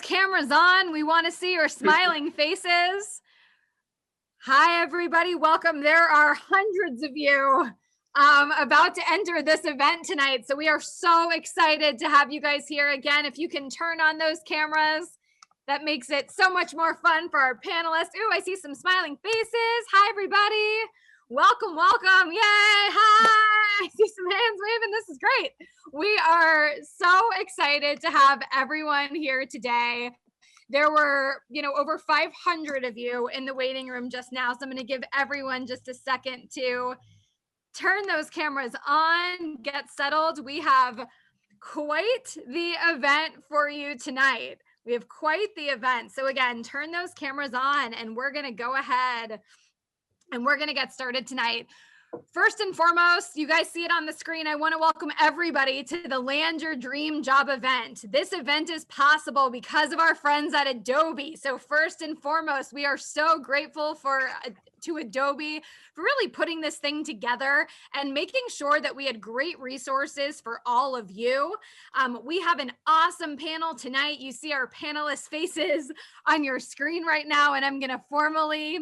Cameras on. We want to see your smiling faces. Hi, everybody. Welcome. There are hundreds of you about to enter this event tonight. So we are so excited to have you guys here again. If you can turn on those cameras, that makes it so much more fun for our panelists. Ooh, I see some smiling faces. Hi, everybody. Welcome, welcome. Yay. Hi. I see some hands waving. This is great. We are so excited to have everyone here today. There were, over 500 of you in the waiting room just now. So I'm going to give everyone just a second to turn those cameras on, get settled. We have quite the event for you tonight. We have quite the event. So again, turn those cameras on and we're going to go ahead and we're going to get started tonight. First and foremost, you guys see it on the screen. I want to welcome everybody to the Land Your Dream Job event. This event is possible because of our friends at Adobe. So first and foremost, we are so grateful to Adobe for really putting this thing together and making sure that we had great resources for all of you. We have an awesome panel tonight. You see our panelists' faces on your screen right now, and I'm going to formally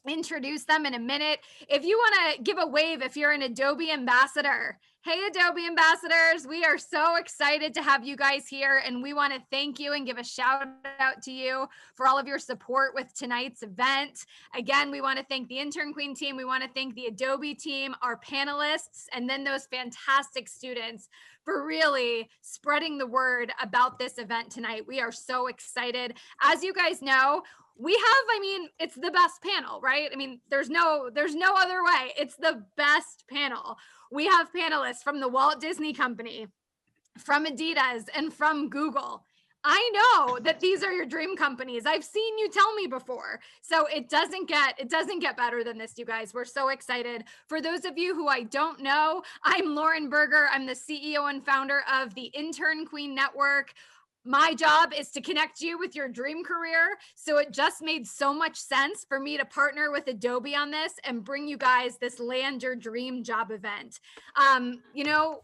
introduce them in a minute. If you want to give a wave, if you're an Adobe ambassador, hey, Adobe ambassadors, we are so excited to have you guys here. And we want to thank you and give a shout out to you for all of your support with tonight's event. Again, we want to thank the Intern Queen team. We want to thank the Adobe team, our panelists, and then those fantastic students for really spreading the word about this event tonight. We are so excited. As you guys know, we have, it's the best panel, right? There's no other way. It's the best panel. We have panelists from the Walt Disney Company, from Adidas, and from Google. I know that these are your dream companies. I've seen you tell me before. So it doesn't get better than this, you guys. We're so excited. For those of you who I don't know, I'm Lauren Berger. I'm the CEO and founder of the Intern Queen Network. My job is to connect you with your dream career. So it just made so much sense for me to partner with Adobe on this and bring you guys this Land Your Dream Job event.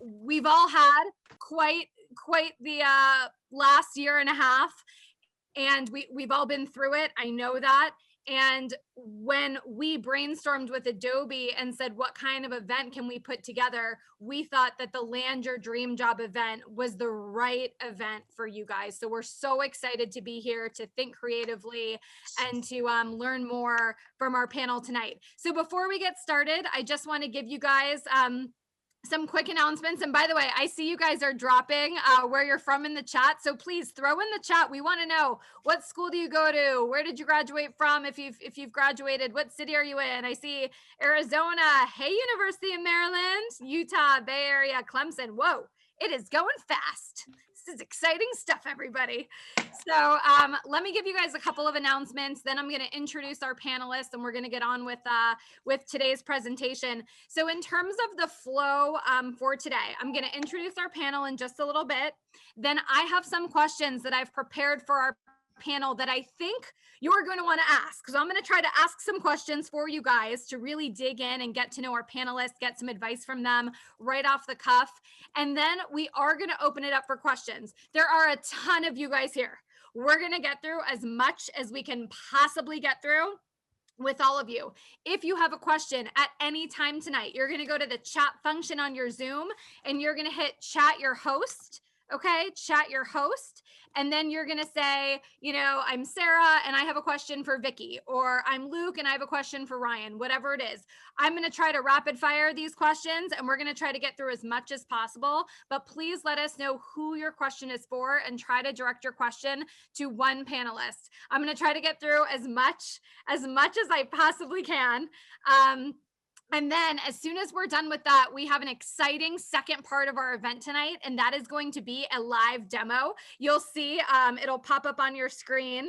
We've all had quite the last year and a half, and we've all been through it. I know that. And when we brainstormed with Adobe and said, what kind of event can we put together? We thought that the Land Your Dream Job event was the right event for you guys. So we're so excited to be here to think creatively and to learn more from our panel tonight. So before we get started, I just want to give you guys some quick announcements. And by the way, I see you guys are dropping where you're from in the chat. So please throw in the chat. We want to know, what school do you go to? Where did you graduate from? If you've graduated, what city are you in? I see Arizona. Hey, University of Maryland, Utah, Bay Area, Clemson. Whoa, it is going fast. This is exciting stuff, everybody. So let me give you guys a couple of announcements. Then I'm going to introduce our panelists and we're going to get on with today's presentation. So in terms of the flow for today, I'm going to introduce our panel in just a little bit. Then I have some questions that I've prepared for our panel that I think you're going to want to ask. So I'm going to try to ask some questions for you guys to really dig in and get to know our panelists, get some advice from them right off the cuff. And then we are going to open it up for questions. There are a ton of you guys here. We're going to get through as much as we can possibly get through with all of you. If you have a question at any time tonight, you're going to go to the chat function on your Zoom and you're going to hit chat your host. Okay, chat your host. And then you're going to say, I'm Sarah and I have a question for Vicki, or I'm Luke and I have a question for Ryan, whatever it is. I'm going to try to rapid fire these questions and we're going to try to get through as much as possible, but please let us know who your question is for and try to direct your question to one panelist. I'm going to try to get through as much as I possibly can. And then as soon as we're done with that, we have an exciting second part of our event tonight, and that is going to be a live demo. You'll see it'll pop up on your screen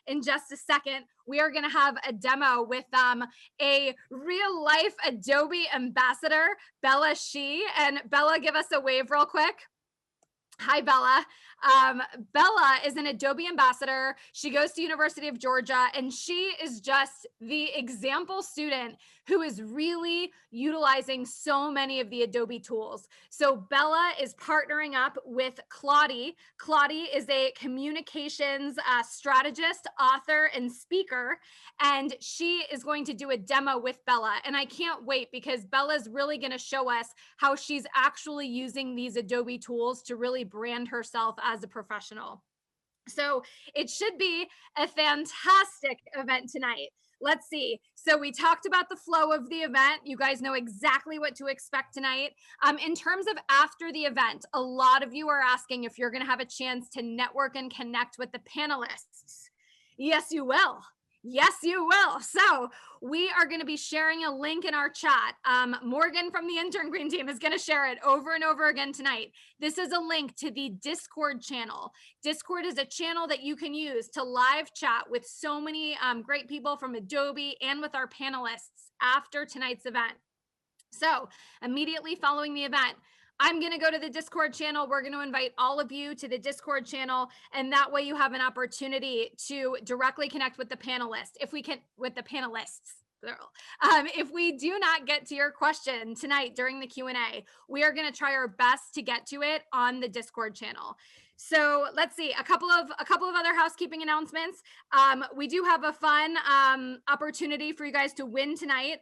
in just a second. We are going to have a demo with a real life Adobe ambassador, Bella Shi. And Bella, give us a wave real quick. Hi, Bella. Bella is an Adobe ambassador. She goes to University of Georgia, and she is just the example student who is really utilizing so many of the Adobe tools. So Bella is partnering up with Kladi. Kladi is a communications strategist, author, and speaker, and she is going to do a demo with Bella. And I can't wait because Bella's really going to show us how she's actually using these Adobe tools to really brand herself as a professional. So it should be a fantastic event tonight. Let's see. So we talked about the flow of the event. You guys know exactly what to expect tonight. In terms of after the event, a lot of you are asking if you're going to have a chance to network and connect with the panelists. Yes, you will. Yes, you will. So we are going to be sharing a link in our chat. Morgan from the Intern Queen team is going to share it over and over again tonight. This is a link to the Discord channel. Discord is a channel that you can use to live chat with so many great people from Adobe and with our panelists after tonight's event. So immediately following the event, I'm going to go to the Discord channel. We're going to invite all of you to the Discord channel. And that way you have an opportunity to directly connect with the panelists. If we can, with the panelists. If we do not get to your question tonight during the Q&A, we are going to try our best to get to it on the Discord channel. So let's see, a couple of other housekeeping announcements. We do have a fun opportunity for you guys to win tonight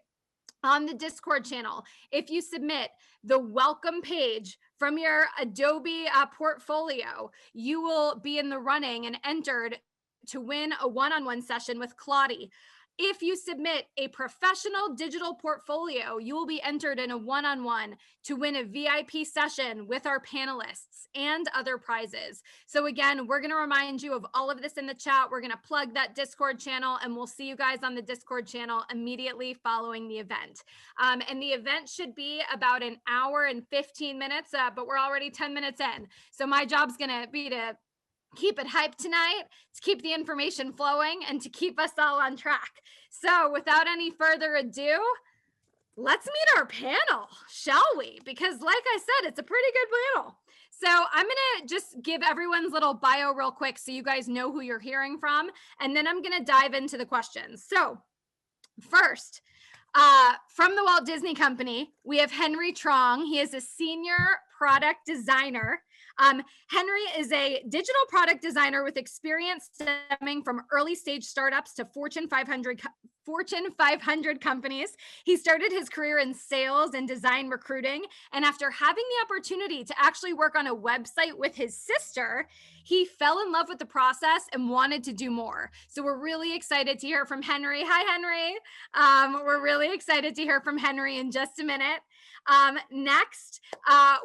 on the Discord channel. If you submit the welcome page from your Adobe portfolio, you will be in the running and entered to win a one-on-one session with Kladi. If you submit a professional digital portfolio, you will be entered in a one-on-one to win a VIP session with our panelists and other prizes. So again, we're going to remind you of all of this in the chat. We're going to plug that Discord channel, and we'll see you guys on the Discord channel immediately following the event. And the event should be about an hour and 15 minutes, but we're already 10 minutes in. So my job's going to be to keep it hyped tonight, to keep the information flowing, and to keep us all on track. So without any further ado, let's meet our panel, shall we? Because like I said, it's a pretty good panel. So I'm going to just give everyone's little bio real quick so you guys know who you're hearing from, and then I'm going to dive into the questions. So first, from the Walt Disney Company, we have Henry Truong. He is a senior product designer. Henry is a digital product designer with experience stemming from early stage startups to Fortune 500 companies. He started his career in sales and design recruiting. And after having the opportunity to actually work on a website with his sister, he fell in love with the process and wanted to do more. So we're really excited to hear from Henry. Hi, Henry. We're really excited to hear from Henry in just a minute. Next,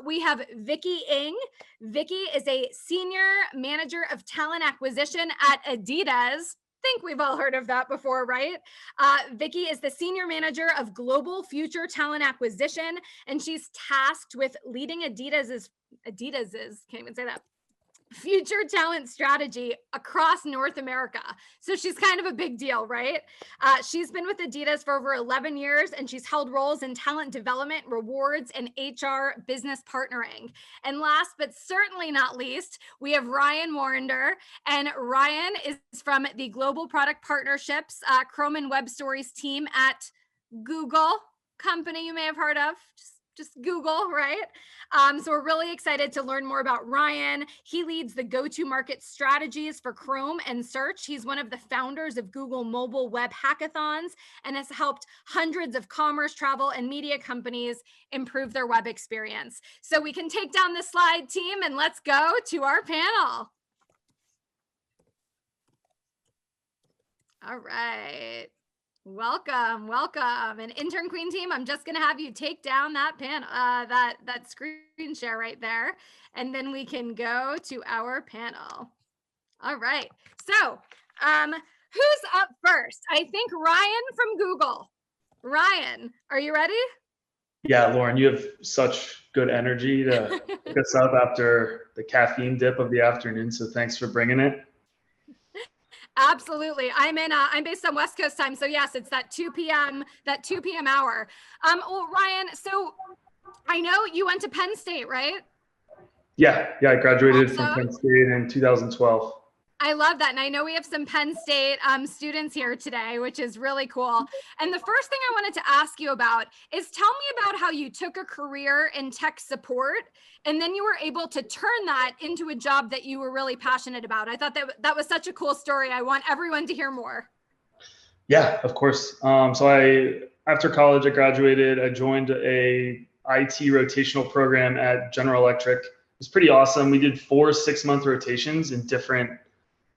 we have Vicki Ng. Vicki is a senior manager of talent acquisition at Adidas. Think we've all heard of that before, right? Vicki is the senior manager of global future talent acquisition, and she's tasked with leading Adidas's, can't even say that, future talent strategy across North America. So she's kind of a big deal, right? She's been with Adidas for over 11 years, and she's held roles in talent development, rewards, and HR business partnering. And last but certainly not least, we have Ryan Warrender. And Ryan is from the Global Product Partnerships, Chrome and Web Stories team at Google, company you may have heard of. Just Google, right? So we're really excited to learn more about Ryan. He leads the go-to-market strategies for Chrome and search. He's one of the founders of Google Mobile Web Hackathons and has helped hundreds of commerce, travel, and media companies improve their web experience. So we can take down the slide, team, and let's go to our panel. All right. Welcome, welcome. And Intern Queen team, I'm just going to have you take down that panel, that screen share right there, and then we can go to our panel. All right. So, who's up first? I think Ryan from Google. Ryan, are you ready? Yeah, Lauren, you have such good energy to pick us up after the caffeine dip of the afternoon. So thanks for bringing it. Absolutely. I'm based on West Coast time. So yes, it's that 2 p.m. hour. Well, Ryan, so I know you went to Penn State, right? Yeah, I graduated from Awesome. Penn State in 2012. I love that. And I know we have some Penn State students here today, which is really cool. And the first thing I wanted to ask you about is tell me about how you took a career in tech support and then you were able to turn that into a job that you were really passionate about. I thought that was such a cool story. I want everyone to hear more. Yeah, of course. After college, I graduated. I joined a IT rotational program at General Electric. It was pretty awesome. We did 4 6-month rotations in different,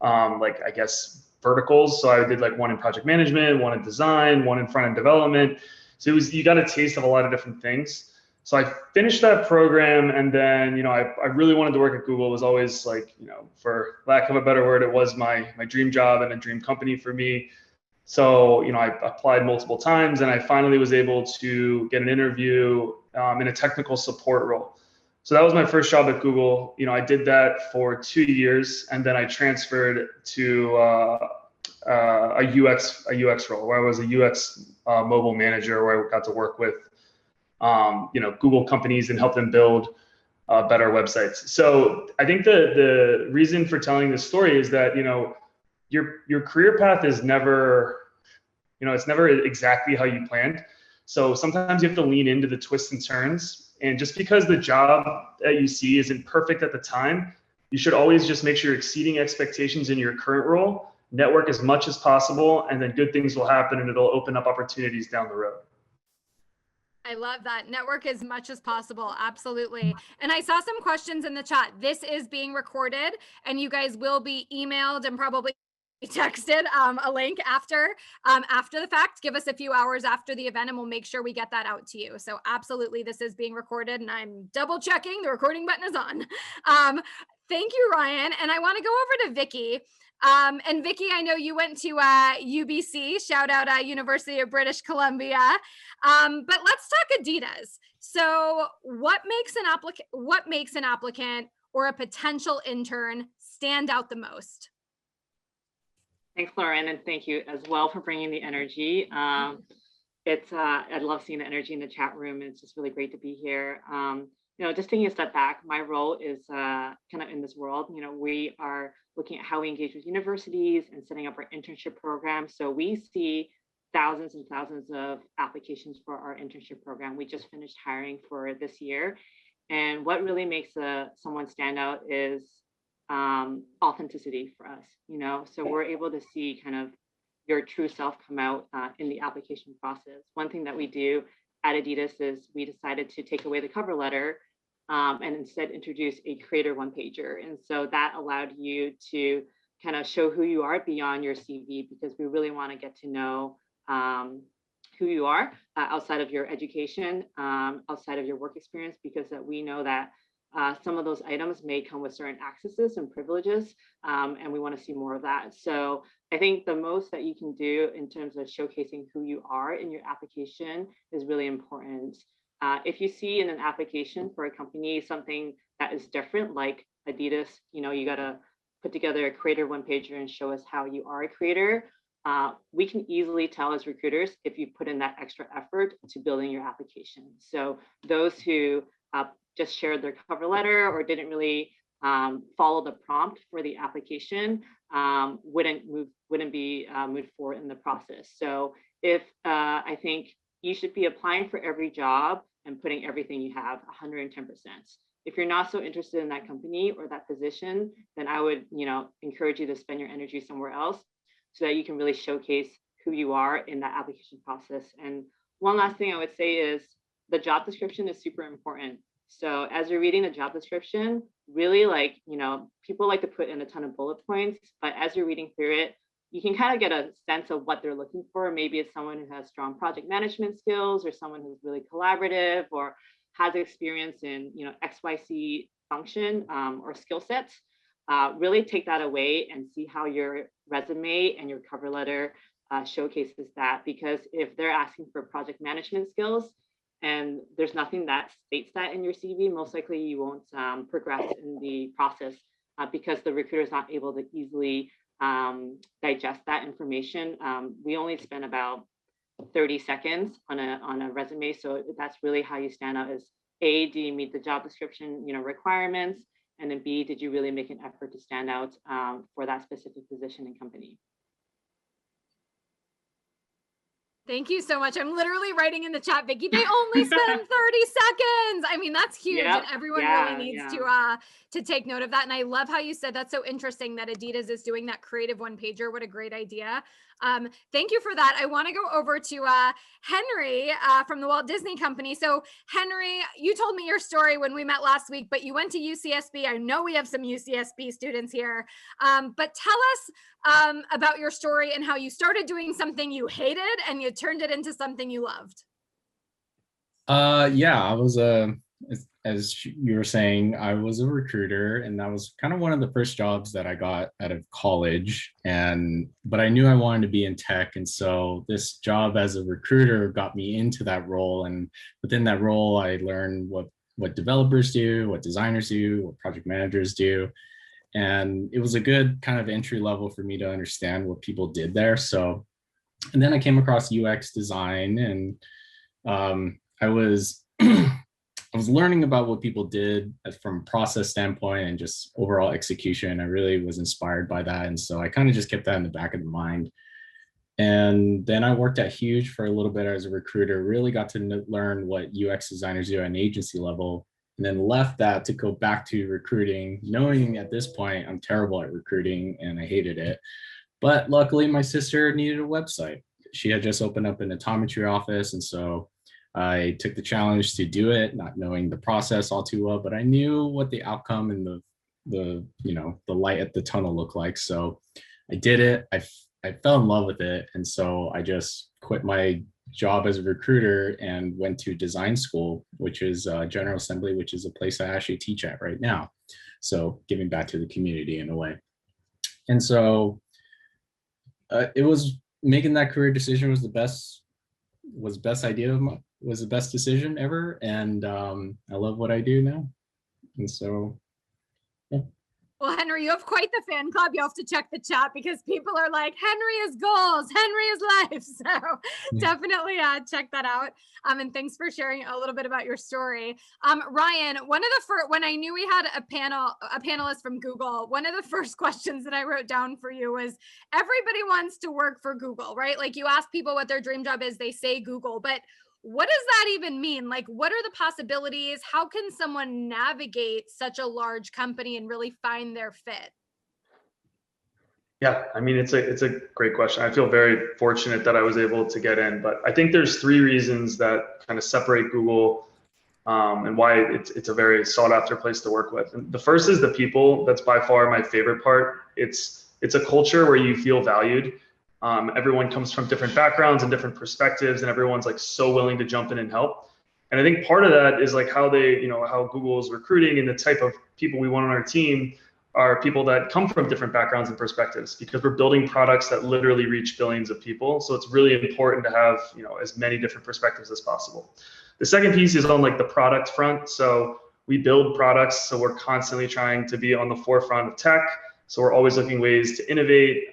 I guess, verticals. So I did like one in project management, one in design, one in front end development. So you got a taste of a lot of different things. So I finished that program, and then I really wanted to work at Google. It was always like, for lack of a better word, it was my dream job and a dream company for me. So, I applied multiple times, and I finally was able to get an interview in a technical support role. So that was my first job at Google. I did that for 2 years, and then I transferred to a UX role where I was a UX mobile manager, where I got to work with Google companies and help them build better websites. So I think the reason for telling this story is that your career path is never, it's never exactly how you planned. So sometimes you have to lean into the twists and turns. And just because the job that you see isn't perfect at the time, you should always just make sure you're exceeding expectations in your current role, network as much as possible, and then good things will happen and it'll open up opportunities down the road. I love that. Network as much as possible. Absolutely. And I saw some questions in the chat. This is being recorded and you guys will be emailed and probably texted a link after the fact. Give us a few hours after the event and we'll make sure we get that out to you. So absolutely, this is being recorded and I'm double checking the recording button is on. Thank you, Ryan. And I want to go over to Vicki. And Vicki, I know you went to UBC, shout out University of British Columbia. But let's talk Adidas. So what makes an applicant or a potential intern stand out the most? Thanks, Lauren, and thank you as well for bringing the energy. I love seeing the energy in the chat room. It's just really great to be here. Just taking a step back, my role is kind of in this world. We are looking at how we engage with universities and setting up our internship program. So we see thousands and thousands of applications for our internship program. We just finished hiring for this year. And what really makes someone stand out is authenticity for us, so we're able to see kind of your true self come out in the application process. One thing that we do at Adidas is we decided to take away the cover letter and instead introduce a creator one-pager. And so that allowed you to kind of show who you are beyond your CV, because we really want to get to know who you are outside of your education, outside of your work experience, because we know that some of those items may come with certain accesses and privileges, and we want to see more of that. So I think the most that you can do in terms of showcasing who you are in your application is really important. If you see in an application for a company something that is different, like Adidas, you got to put together a creator one-pager and show us how you are a creator. We can easily tell as recruiters if you put in that extra effort to building your application. So those who just shared their cover letter or didn't really follow the prompt for the application wouldn't be moved forward in the process. So I think you should be applying for every job and putting everything you have 110%. If you're not so interested in that company or that position, then I would encourage you to spend your energy somewhere else so that you can really showcase who you are in that application process. And one last thing I would say is the job description is super important. So as you're reading the job description, really people like to put in a ton of bullet points, but as you're reading through it, you can kind of get a sense of what they're looking for. Maybe it's someone who has strong project management skills, or someone who's really collaborative, or has experience in XYZ function or skill sets. Really take that away and see how your resume and your cover letter showcases that. Because if they're asking for project management skills and there's nothing that states that in your CV, most likely you won't progress in the process because the recruiter is not able to easily digest that information. We only spend about 30 seconds on a resume, so that's really how you stand out, is A, do you meet the job description, requirements? And then B, did you really make an effort to stand out for that specific position and company? Thank you so much. I'm literally writing in the chat, Vicki, they only spend 30 seconds. I mean, that's huge. Yep. And everyone really needs to take note of that. And I love how you said that's so interesting that Adidas is doing that creative one pager. What a great idea. Thank you for that. I want to go over to Henry from the Walt Disney Company. So Henry, you told me your story when we met last week, but you went to UCSB. I know we have some UCSB students here, but tell us about your story and how you started doing something you hated and you turned it into something you loved. Yeah, I was as you were saying, I was a recruiter, and that was kind of one of the first jobs that I got out of college. But I knew I wanted to be in tech, and so this job as a recruiter got me into that role. And within that role, I learned what developers do, what designers do, what project managers do. And it was a good kind of entry level for me to understand what people did there. So, and then I came across UX design, and I was I was learning about what people did from a process standpoint and just overall execution. I really was inspired by that. And so I kind of just kept that in the back of the mind. And then I worked at Huge for a little bit as a recruiter, really got to learn what UX designers do at an agency level, and then left that to go back to recruiting, knowing at this point I'm terrible at recruiting and I hated it. But luckily my sister needed a website. She had just opened up an optometry office, and so I took the challenge to do it, not knowing the process all too well, but I knew what the outcome and the light at the tunnel looked like. So I did it. I fell in love with it, and so I just quit my job as a recruiter and went to design school, which is General Assembly, which is a place I actually teach at right now. So giving back to the community in a way. And so it was making that career decision was the best decision ever. And I love what I do now. And so, yeah. Well, Henry, you have quite the fan club. You have to check the chat because people are like, Henry is goals, Henry is life. So definitely check that out. And thanks for sharing a little bit about your story. Ryan, one of the first, when I knew we had a panelist from Google, one of the first questions that I wrote down for you was, everybody wants to work for Google, right? Like, you ask people what their dream job is, they say Google, but what does that even mean? Like, what are the possibilities? How can someone navigate such a large company and really find their fit? Yeah, I mean, it's a great question. I feel very fortunate that I was able to get in, but I think there's three reasons that kind of separate Google and why it's a very sought after place to work with. And the first is the people. That's by far my favorite part. It's a culture where you feel valued. Everyone comes from different backgrounds and different perspectives, and everyone's like so willing to jump in and help. And I think part of that is like how how Google is recruiting, and the type of people we want on our team are people that come from different backgrounds and perspectives, because we're building products that literally reach billions of people. So it's really important to have, as many different perspectives as possible. The second piece is on like the product front. So we build products, so we're constantly trying to be on the forefront of tech. So we're always looking ways to innovate.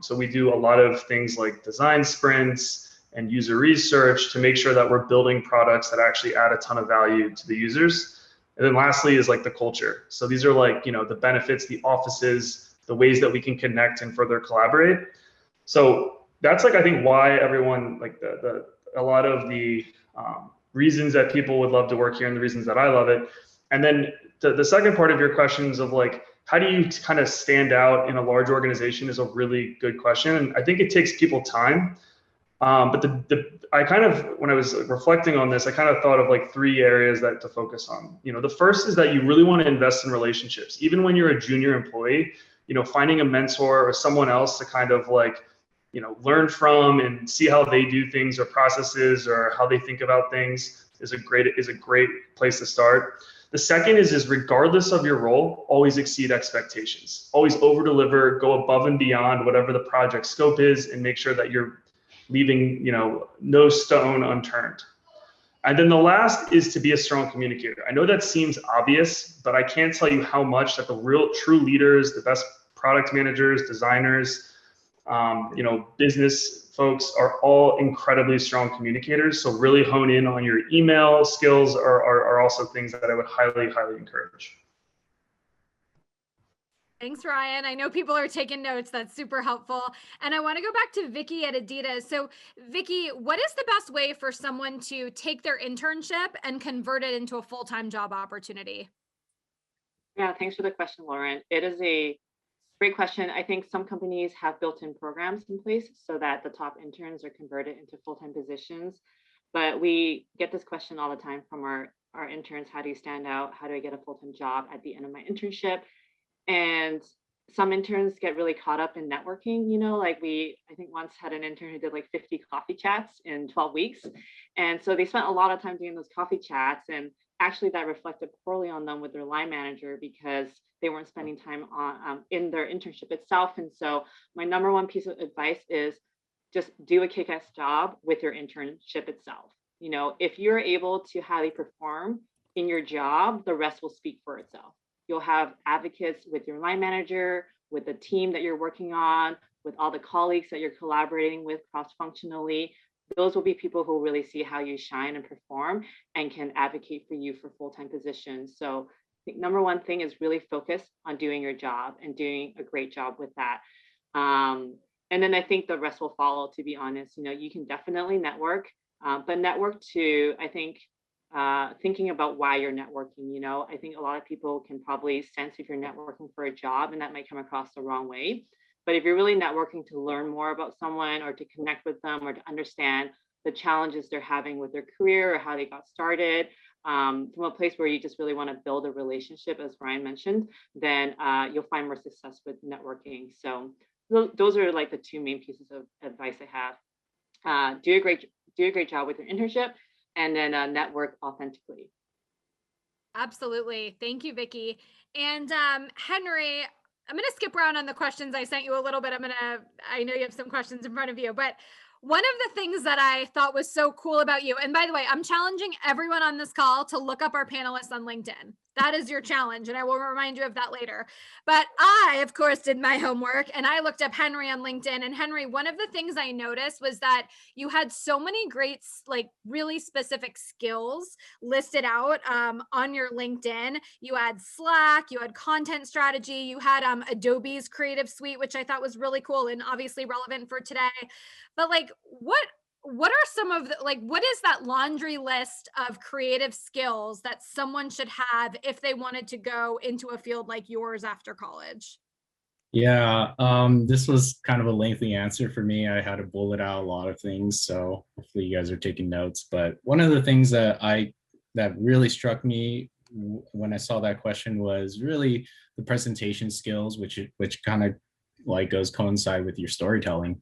So we do a lot of things like design sprints and user research to make sure that we're building products that actually add a ton of value to the users. And then lastly is like the culture. So these are like, the benefits, the offices, the ways that we can connect and further collaborate. So that's like, I think why everyone, like a lot of the reasons that people would love to work here and the reasons that I love it. And then the second part of your questions of like, how do you kind of stand out in a large organization is a really good question. And I think it takes people time. But I kind of, when I was reflecting on this, I kind of thought of like three areas that to focus on. The first is that you really want to invest in relationships. Even when you're a junior employee, finding a mentor or someone else to kind of like, learn from and see how they do things or processes or how they think about things is a great place to start. The second is regardless of your role, always exceed expectations. Always over deliver, go above and beyond whatever the project scope is, and make sure that you're leaving, no stone unturned. And then the last is to be a strong communicator. I know that seems obvious, but I can't tell you how much that the real true leaders, the best product managers, designers, business folks are all incredibly strong communicators. So really hone in on your email skills are also things that I would highly, highly encourage. Thanks, Ryan. I know people are taking notes. That's super helpful. And I want to go back to Vicki at Adidas. So Vicki, what is the best way for someone to take their internship and convert it into a full-time job opportunity? Yeah, thanks for the question, Lauren. It is a great question. I think some companies have built-in programs in place so that the top interns are converted into full-time positions. But we get this question all the time from our interns. How do you stand out? How do I get a full-time job at the end of my internship? And some interns get really caught up in networking, like I think once had an intern who did like 50 coffee chats in 12 weeks. And so they spent a lot of time doing those coffee chats, and actually that reflected poorly on them with their line manager because they weren't spending time on in their internship itself. And so my number one piece of advice is just do a kick-ass job with your internship itself. If you're able to highly perform in your job, the rest will speak for itself. You'll have advocates with your line manager, with the team that you're working on, with all the colleagues that you're collaborating with cross-functionally. Those will be people who really see how you shine and perform and can advocate for you for full-time positions. So I think number one thing is really focus on doing your job and doing a great job with that. And then I think the rest will follow, to be honest. You can definitely network, but network to, I think, thinking about why you're networking. I think a lot of people can probably sense if you're networking for a job, and that might come across the wrong way. But if you're really networking to learn more about someone or to connect with them or to understand the challenges they're having with their career or how they got started, from a place where you just really want to build a relationship, as Ryan mentioned, then you'll find more success with networking. So those are like the two main pieces of advice I have. Do a great job with your internship, and then network authentically. Absolutely. Thank you, Vicki. And Henry, I'm going to skip around on the questions. I sent you a little bit. I know you have some questions in front of you, but one of the things that I thought was so cool about you, and by the way, I'm challenging everyone on this call to look up our panelists on LinkedIn. That is your challenge, and I will remind you of that later. But I, of course, did my homework, and I looked up Henry on LinkedIn. And Henry, one of the things I noticed was that you had so many great, really specific skills listed out on your LinkedIn. You had Slack, you had content strategy, you had Adobe's Creative Suite, which I thought was really cool and obviously relevant for today. But what are some of what is that laundry list of creative skills that someone should have if they wanted to go into a field like yours after college? Yeah, this was kind of a lengthy answer for me. I had to bullet out a lot of things, so hopefully you guys are taking notes. But one of the things that really struck me when I saw that question was really the presentation skills, which kind of goes coincide with your storytelling.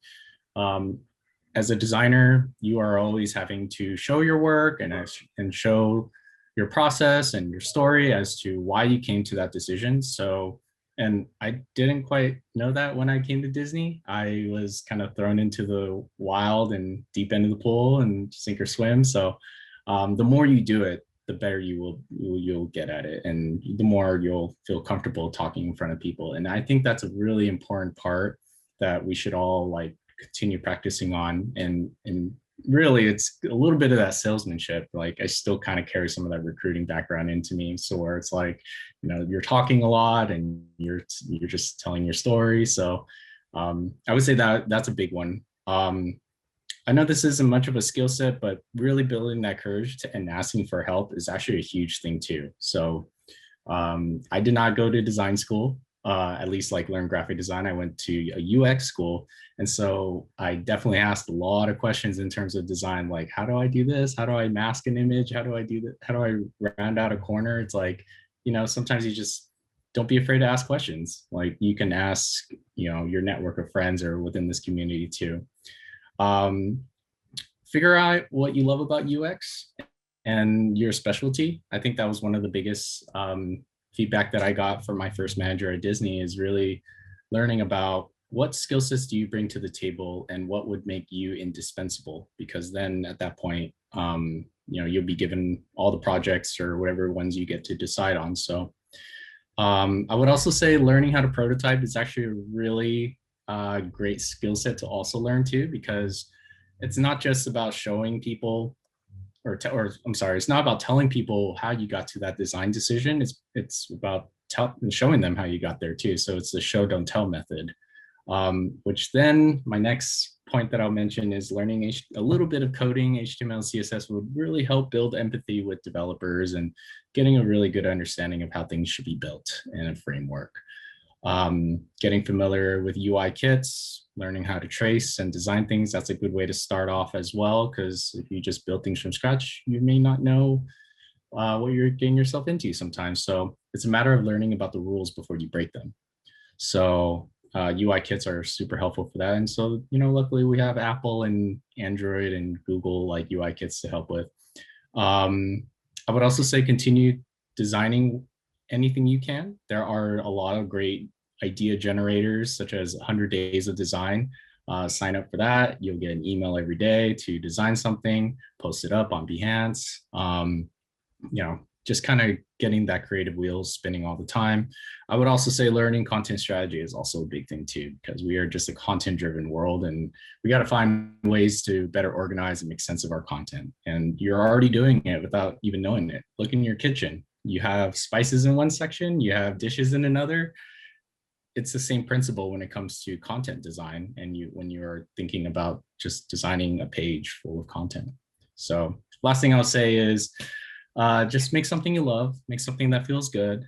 As a designer, you are always having to show your work and show your process and your story as to why you came to that decision. So, and I didn't quite know that when I came to Disney. I was kind of thrown into the wild and deep end of the pool and sink or swim. So the more you do it, the better you'll get at it, and the more you'll feel comfortable talking in front of people. And I think that's a really important part that we should all continue practicing on. And really it's a little bit of that salesmanship. I still kind of carry some of that recruiting background into me. So where it's you're talking a lot and you're just telling your story. So I would say that's a big one. I know this isn't much of a skill set, but really building that courage and asking for help is actually a huge thing too. So I did not go to design school. At least learn graphic design. I went to a UX school. And so I definitely asked a lot of questions in terms of design, how do I do this? How do I mask an image? How do I do that? How do I round out a corner? It's sometimes you just don't be afraid to ask questions. You can ask, your network of friends or within this community too. Figure out what you love about UX and your specialty. I think that was one of the biggest feedback that I got from my first manager at Disney, is really learning about what skill sets do you bring to the table and what would make you indispensable, because then at that point, you'll be given all the projects or whatever ones you get to decide on. So I would also say learning how to prototype is actually a really great skill set to also learn too, because it's not just about showing people or I'm sorry, it's not about telling people how you got to that design decision. It's about showing them how you got there too. So it's the show, don't tell method. Which then my next point that I'll mention is learning a little bit of coding, HTML, CSS would really help build empathy with developers and getting a really good understanding of how things should be built in a framework. Getting familiar with UI kits, learning how to trace and design things, that's a good way to start off as well, because if you just build things from scratch, you may not know what you're getting yourself into sometimes. So it's a matter of learning about the rules before you break them. So UI kits are super helpful for that. And so, luckily we have Apple and Android and Google like UI kits to help with. I would also say continue designing anything you can. There are a lot of great idea generators, such as 100 Days of Design. Sign up for that. You'll get an email every day to design something, post it up on Behance. Just kind of getting that creative wheel spinning all the time. I would also say learning content strategy is also a big thing too, because we are just a content-driven world and we got to find ways to better organize and make sense of our content. And you're already doing it without even knowing it. Look in your kitchen. You have spices in one section, you have dishes in another. It's the same principle when it comes to content design and when you're thinking about just designing a page full of content. So last thing I'll say is just make something you love, make something that feels good,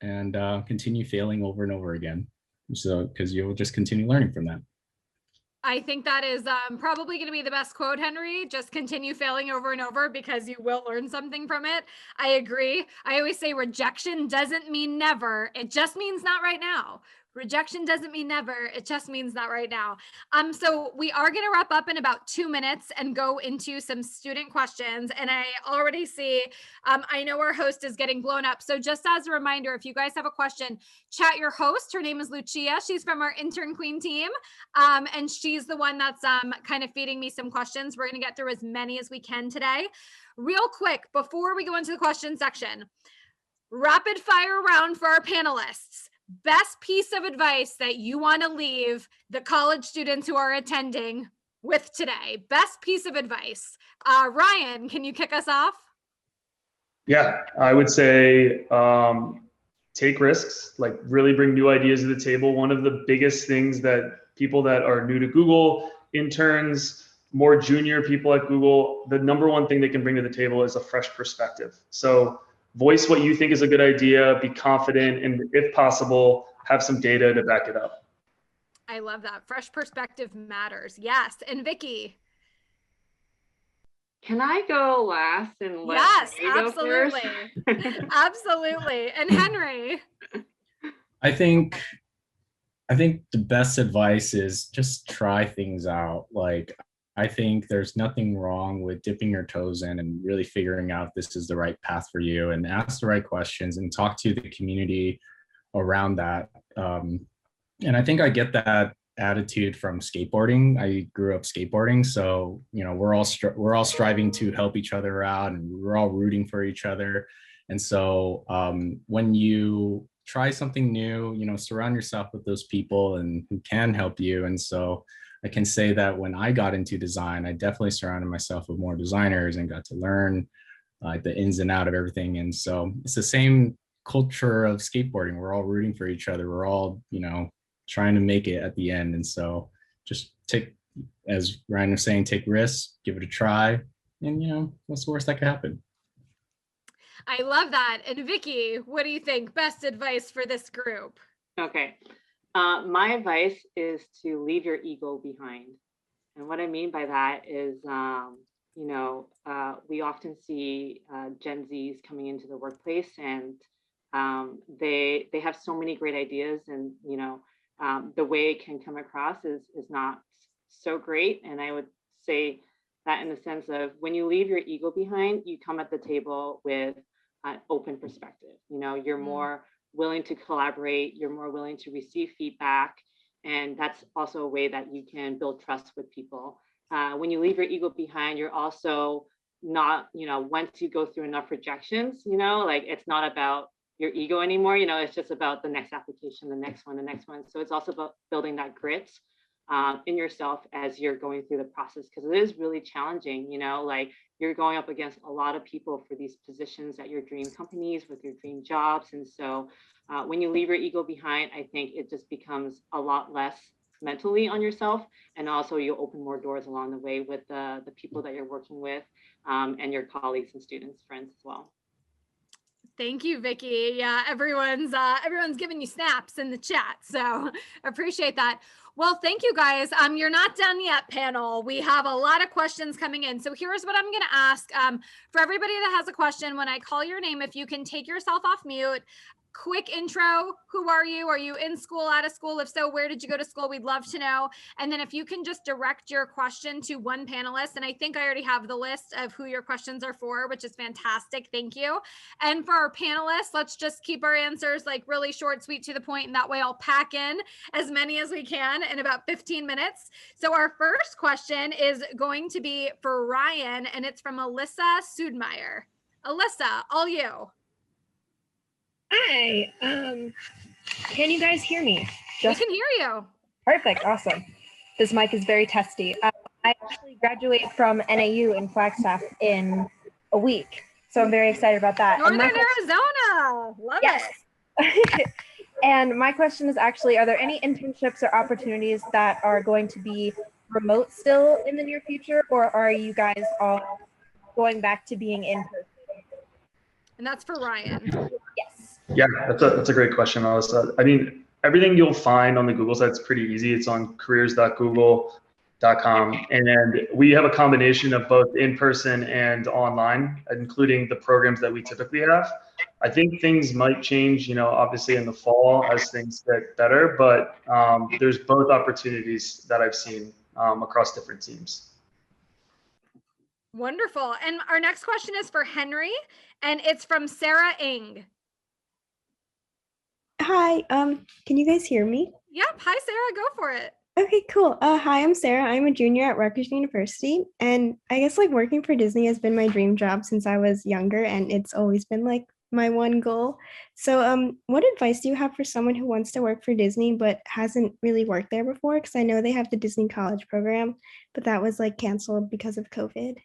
and continue failing over and over again. So, because you'll just continue learning from that. I think that is probably going to be the best quote, Henry. Just continue failing over and over because you will learn something from it. I agree. I always say rejection doesn't mean never. It just means not right now. Rejection doesn't mean never. It just means not right now. So we are going to wrap up in about 2 minutes and go into some student questions. And I already see, I know our host is getting blown up. So just as a reminder, if you guys have a question, chat your host. Her name is Lucia. She's from our Intern Queen team. And she's the one that's kind of feeding me some questions. We're going to get through as many as we can today. Real quick, before we go into the question section, rapid fire round for our panelists. Best piece of advice that you want to leave the college students who are attending with today? Best piece of advice. Ryan, can you kick us off? Yeah, I would say take risks, like really bring new ideas to the table. One of the biggest things that people that are new to Google, interns, more junior people at Google, the number one thing they can bring to the table is a fresh perspective. So voice what you think is a good idea, be confident, and if possible, have some data to back it up. I love that. Fresh perspective matters. Yes. And Vicki. Can I go last and let yes, you go absolutely. first? Absolutely. And Henry. I think the best advice is just try things out. Like, I think there's nothing wrong with dipping your toes in and really figuring out if this is the right path for you, and ask the right questions and talk to the community around that. And I think I get that attitude from skateboarding. I grew up skateboarding, so we're all striving to help each other out, and we're all rooting for each other. And so when you try something new, surround yourself with those people and who can help you. And so I can say that when I got into design, I definitely surrounded myself with more designers and got to learn the ins and out of everything. And so it's the same culture of skateboarding. We're all rooting for each other. We're all, trying to make it at the end. And so just take, as Ryan was saying, take risks, give it a try. And, what's the worst that could happen? I love that. And Vicki, what do you think? Best advice for this group? Okay. My advice is to leave your ego behind. And what I mean by that is, we often see Gen Zs coming into the workplace, and they have so many great ideas, and, the way it can come across is not so great. And I would say that in the sense of when you leave your ego behind, you come at the table with an open perspective. You're more willing to collaborate, you're more willing to receive feedback. And that's also a way that you can build trust with people. When you leave your ego behind, you're also not, once you go through enough rejections, it's not about your ego anymore. You know, it's just about the next application, the next one, the next one. So it's also about building that grit in yourself as you're going through the process, because it is really challenging. You know, like you're going up against a lot of people for these positions at your dream companies with your dream jobs. And so when you leave your ego behind, I think it just becomes a lot less mentally on yourself. And also you open more doors along the way with the people that you're working with and your colleagues and students, friends as well. Thank you, Vicki. Yeah, everyone's giving you snaps in the chat, so appreciate that. Well, thank you guys. You're not done yet, panel. We have a lot of questions coming in. So here's what I'm going to ask. For everybody that has a question, when I call your name, if you can take yourself off mute. Quick intro. Who are you? Are you in school, out of school? If so, where did you go to school? We'd love to know. And then if you can just direct your question to one panelist. And I think I already have the list of who your questions are for, which is fantastic. Thank you. And for our panelists, let's just keep our answers like really short, sweet, to the point. And that way I'll pack in as many as we can in about 15 minutes. So our first question is going to be for Ryan, and it's from Alyssa Sudmeyer. Alyssa, all you. Hi, can you guys hear me? We can hear you. Perfect, awesome. This mic is very testy. I actually graduate from NAU in Flagstaff in a week, so I'm very excited about that. Northern Arizona, love it. And my question is actually, are there any internships or opportunities that are going to be remote still in the near future, or are you guys all going back to being in person? And that's for Ryan. Yes. Yeah, that's a great question, Alyssa. I mean, everything you'll find on the Google site is pretty easy. It's on careers.google.com. And we have a combination of both in-person and online, including the programs that we typically have. I think things might change, you know, obviously in the fall as things get better, but there's both opportunities that I've seen across different teams. Wonderful. And our next question is for Henry, and it's from Sarah Ing. Hi, can you guys hear me? Yep. Hi, Sarah, go for it. Okay, cool. Hi, I'm Sarah. I'm a junior at Rutgers University, and I guess like working for Disney has been my dream job since I was younger, and it's always been like my one goal. So what advice do you have for someone who wants to work for Disney but hasn't really worked there before? Because I know they have the Disney College program, but that was like canceled because of COVID.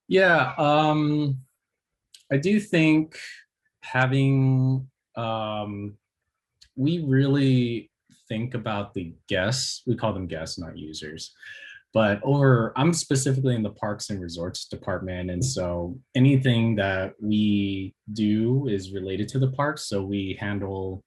Yeah, I do think having, we really think about the guests. We call them guests, not users. But I'm specifically in the Parks and Resorts department. And so anything that we do is related to the parks. So we handle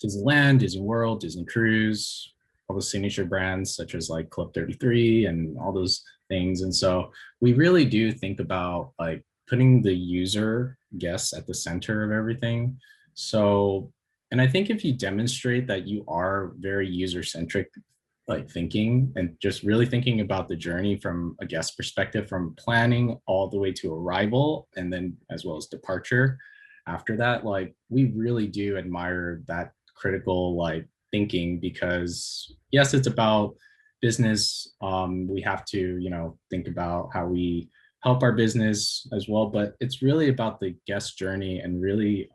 Disneyland, Disney World, Disney Cruise, all the signature brands such as like Club 33 and all those things. And so we really do think about like putting the user guests at the center of everything. So, and I think if you demonstrate that you are very user-centric, like thinking and just really thinking about the journey from a guest perspective, from planning all the way to arrival, and then as well as departure after that, like we really do admire that critical like thinking, because yes, it's about business. We have to, you know, think about how we help our business as well, but it's really about the guest journey and really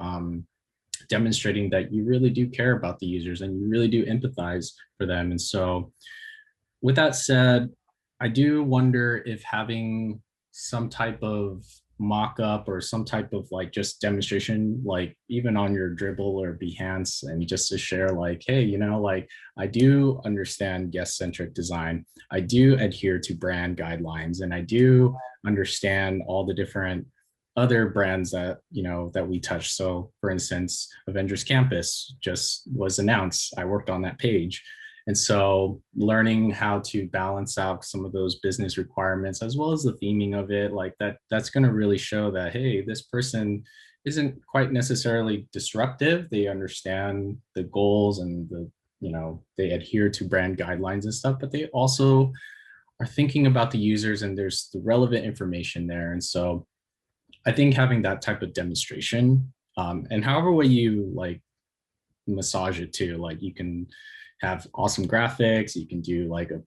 demonstrating that you really do care about the users and you really do empathize for them. And so with that said, I do wonder if having some type of mock-up or some type of like just demonstration, like even on your Dribble or Behance, and just to share like, hey, you know, like I do understand guest-centric design. I do adhere to brand guidelines, and I do understand all the different other brands that, you know, that we touch. So for instance, Avengers Campus just was announced. I worked on that page. And so learning how to balance out some of those business requirements as well as the theming of it, like that's going to really show that, hey, this person isn't quite necessarily disruptive. They understand the goals and the, you know, they adhere to brand guidelines and stuff, but they also are thinking about the users and there's the relevant information there. And so I think having that type of demonstration, and however way you like massage it too, like you can have awesome graphics, you can do like a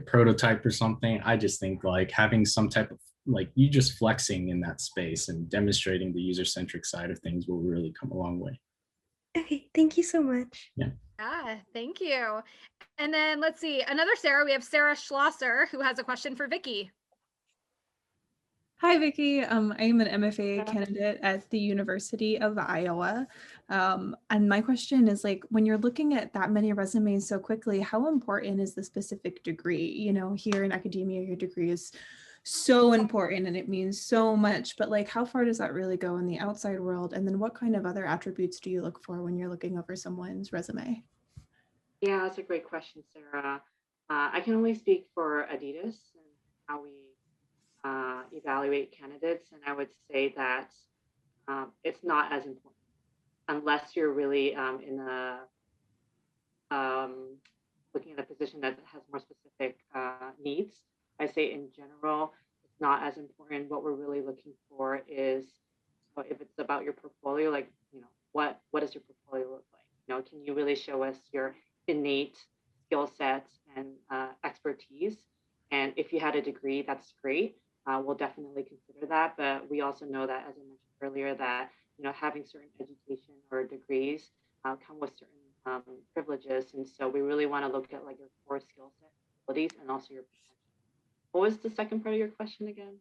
prototype or something. I just think like having some type of like you just flexing in that space and demonstrating the user-centric side of things will really come a long way. Okay, thank you so much. Yeah. Thank you. And then let's see, another Sarah. We have Sarah Schlosser, who has a question for Vicki. Hi, Vicki. I am an MFA candidate at the University of Iowa. And my question is, like, when you're looking at that many resumes so quickly, how important is the specific degree? You know, here in academia, your degree is so important and it means so much, but like, how far does that really go in the outside world? And then what kind of other attributes do you look for when you're looking over someone's resume? Yeah, that's a great question, Sarah. I can only speak for Adidas and how we evaluate candidates, and I would say that it's not as important unless you're really in a looking at a position that has more specific needs. I say in general, it's not as important. What we're really looking for is, if it's about your portfolio, like, what does your portfolio look like? Can you really show us your innate skill sets and expertise? And if you had a degree, that's great. We'll definitely consider that. But we also know that, as I mentioned earlier, that having certain education or degrees come with certain privileges, and so we really want to look at like your core skill set, abilities, and also your potential. What was the second part of your question again?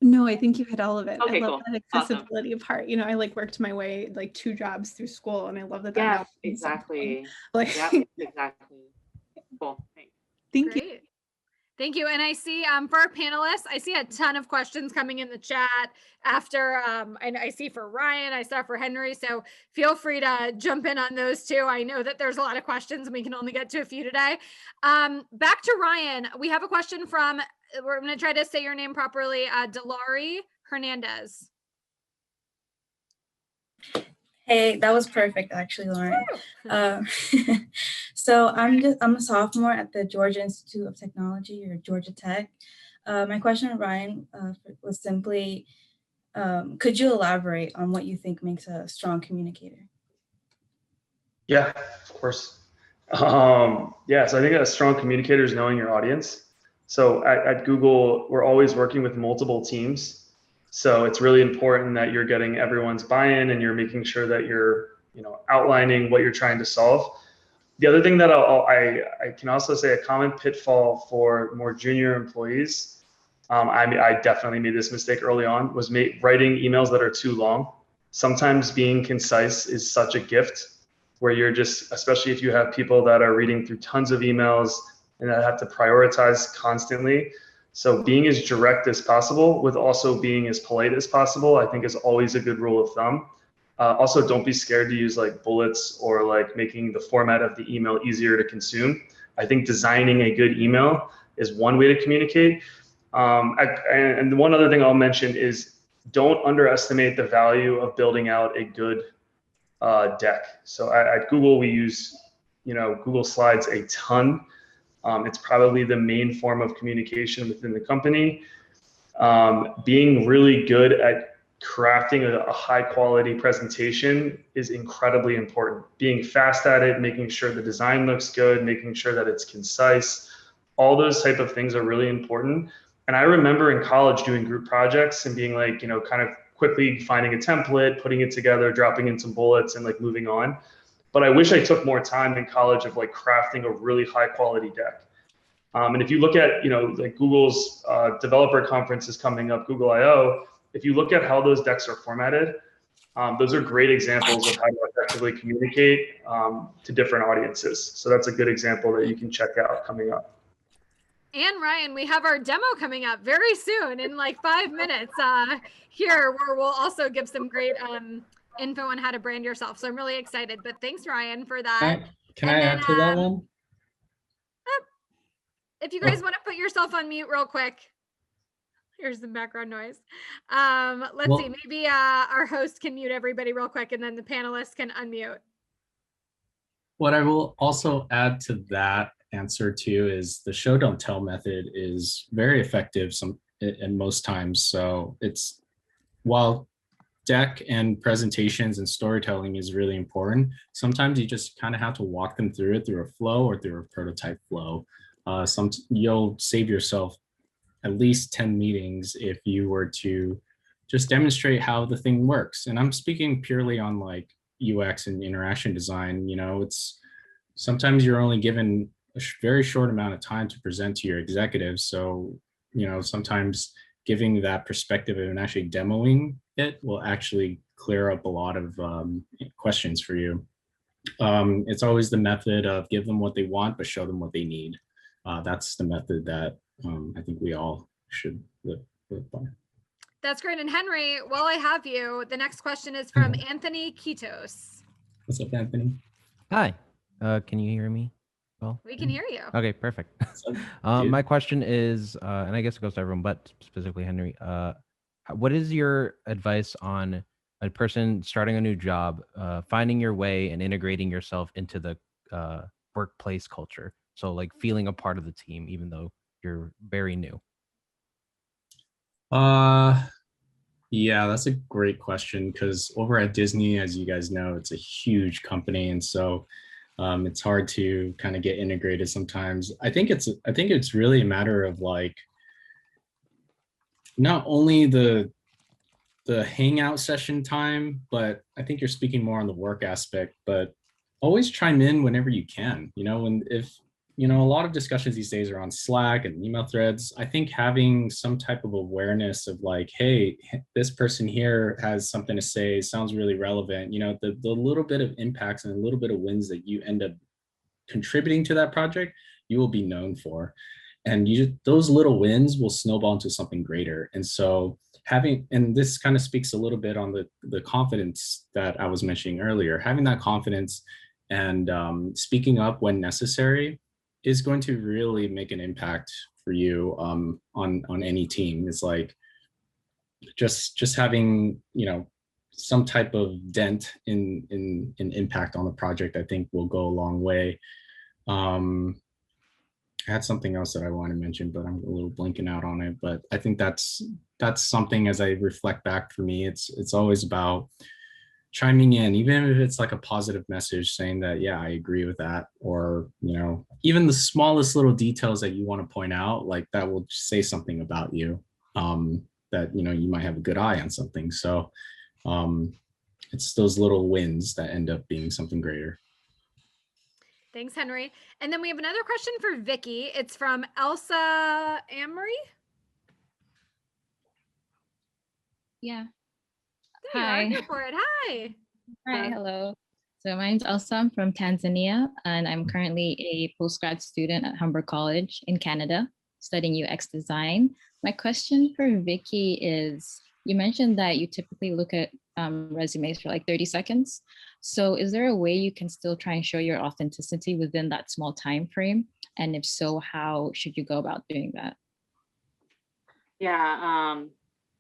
No, I think you hit all of it. Okay, I love cool. that accessibility part. I like worked my way like 2 jobs through school, and I love that. Yes, now exactly. Like, Yep, exactly. Cool. Thanks. Thank you. Great. Thank you. And I see for our panelists, I see a ton of questions coming in the chat after, and I see for Ryan, I saw for Henry. So feel free to jump in on those too. I know that there's a lot of questions and we can only get to a few today. Back to Ryan. We have a question from, we're going to try to say your name properly, Delari Hernandez. Hey, that was perfect, actually, Lauren. So I'm a sophomore at the Georgia Institute of Technology, or Georgia Tech. My question to Ryan was simply, could you elaborate on what you think makes a strong communicator? Yeah, of course. So I think a strong communicator is knowing your audience. So at Google, we're always working with multiple teams. So it's really important that you're getting everyone's buy-in and you're making sure that you're, outlining what you're trying to solve. The other thing that I can also say, a common pitfall for more junior employees, I definitely made this mistake early on, was writing emails that are too long. Sometimes being concise is such a gift, where you're just, especially if you have people that are reading through tons of emails and that have to prioritize constantly. So being as direct as possible with also being as polite as possible, I think is always a good rule of thumb. Also, don't be scared to use like bullets or like making the format of the email easier to consume. I think designing a good email is one way to communicate. And one other thing I'll mention is don't underestimate the value of building out a good deck. So at Google, we use, Google Slides a ton. It's probably the main form of communication within the company. Being really good at crafting a high quality presentation is incredibly important. Being fast at it, making sure the design looks good, making sure that it's concise, all those type of things are really important. And I remember in college doing group projects and being like, kind of quickly finding a template, putting it together, dropping in some bullets and like moving on. But I wish I took more time in college of like crafting a really high quality deck. And if you look at, like Google's developer conference is coming up, Google I/O, if you look at how those decks are formatted, those are great examples of how to effectively communicate to different audiences. So that's a good example that you can check out coming up. And Ryan, we have our demo coming up very soon in like 5 minutes here, where we'll also give some great info on how to brand yourself. So I'm really excited, but thanks Ryan for that. Can I add to that one? If you guys want to put yourself on mute real quick. Here's the background noise. Let's see, maybe our host can mute everybody real quick and then the panelists can unmute. What I will also add to that answer too is the show don't tell method is very effective in most times. So it's, while deck and presentations and storytelling is really important, sometimes you just kind of have to walk them through it through a flow or through a prototype flow. You'll save yourself at least 10 meetings if you were to just demonstrate how the thing works. And I'm speaking purely on like UX and interaction design. It's sometimes you're only given a very short amount of time to present to your executives. So, sometimes giving that perspective and actually demoing it will actually clear up a lot of questions for you. It's always the method of give them what they want, but show them what they need. That's the method that I think we all should live by. That's great. And Henry, while I have you, the next question is from Anthony Kitos. What's up, Anthony? Hi. Can you hear me? Well, we can hear you. Okay, perfect. My question is, and I guess it goes to everyone, but specifically Henry, what is your advice on a person starting a new job, finding your way and integrating yourself into the workplace culture? So like feeling a part of the team, even though you're very new. Yeah, that's a great question, because over at Disney, as you guys know, it's a huge company. And so it's hard to kind of get integrated sometimes. I think it's really a matter of like, not only the hangout session time, but I think you're speaking more on the work aspect, but always chime in whenever you can. A lot of discussions these days are on Slack and email threads. I think having some type of awareness of like, hey, this person here has something to say, sounds really relevant. The little bit of impacts and a little bit of wins that you end up contributing to that project, you will be known for. And those little wins will snowball into something greater. And so and this kind of speaks a little bit on the confidence that I was mentioning earlier, having that confidence and speaking up when necessary is going to really make an impact for you on any team. It's like just having some type of dent in impact on the project, I think will go a long way. I had something else that I want to mention, but I'm a little blanking out on it. But I think that's something, as I reflect back, for me, it's always about chiming in, even if it's like a positive message saying that, yeah, I agree with that, or even the smallest little details that you want to point out, like that will say something about you, that you might have a good eye on something. So it's those little wins that end up being something greater. Thanks, Henry. And then we have another question for Vicki. It's from Elsa Amory. Yeah. There Hi. you are. Go for it. Hi. Hi. Hello. So my name's Elsa. I'm from Tanzania, and I'm currently a postgrad student at Humber College in Canada, studying UX design. My question for Vicki is, you mentioned that you typically look at resumes for like 30 seconds. So is there a way you can still try and show your authenticity within that small time frame? And if so, how should you go about doing that? Yeah,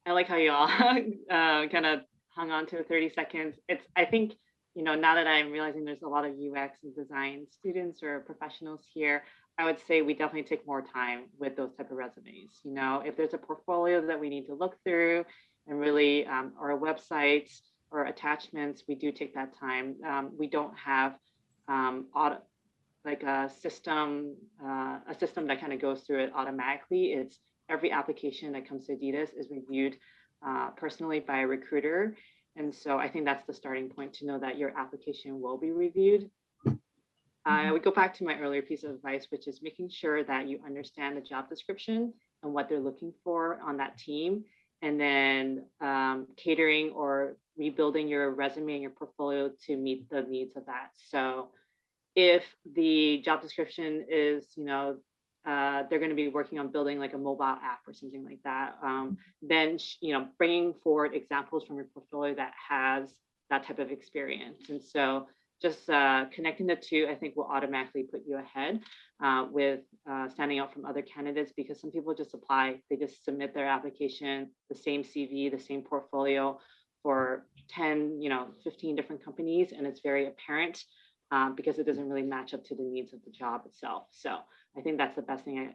I like how you all kind of hung on to 30 seconds. I think, now that I'm realizing there's a lot of UX and design students or professionals here, I would say we definitely take more time with those type of resumes. If there's a portfolio that we need to look through and really, or websites or attachments, we do take that time. We don't have like a system that kind of goes through it automatically. It's every application that comes to Adidas is reviewed personally by a recruiter. And so I think that's the starting point, to know that your application will be reviewed. I would go back to my earlier piece of advice, which is making sure that you understand the job description and what they're looking for on that team, and then catering or rebuilding your resume and your portfolio to meet the needs of that. So if the job description is, they're going to be working on building like a mobile app or something like that, then, bringing forward examples from your portfolio that has that type of experience. And so just connecting the two, I think, will automatically put you ahead with standing out from other candidates, because some people just apply, they just submit their application, the same CV, the same portfolio for 10, 15 different companies, and it's very apparent because it doesn't really match up to the needs of the job itself. So I think that's the best thing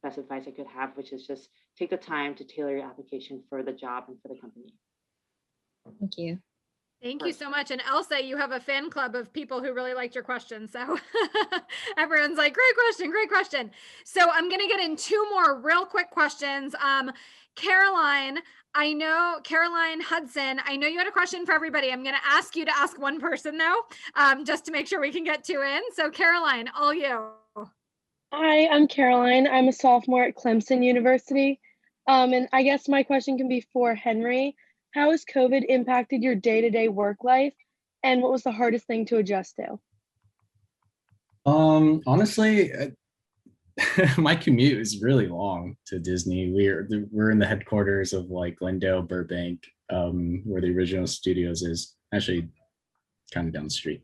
best advice I could have, which is just take the time to tailor your application for the job and for the company. Thank you. Thank you so much. And Elsa, you have a fan club of people who really liked your question. So everyone's like, great question, great question. So I'm going to get in two more real quick questions. Caroline Hudson, I know you had a question for everybody. I'm going to ask you to ask one person though, just to make sure we can get two in. So Caroline, all you. Hi, I'm Caroline. I'm a sophomore at Clemson University. And I guess my question can be for Henry. How has COVID impacted your day-to-day work life? And what was the hardest thing to adjust to? Honestly, my commute is really long to Disney. We're in the headquarters of like Glendale, Burbank, where the original studios is, actually kind of down the street.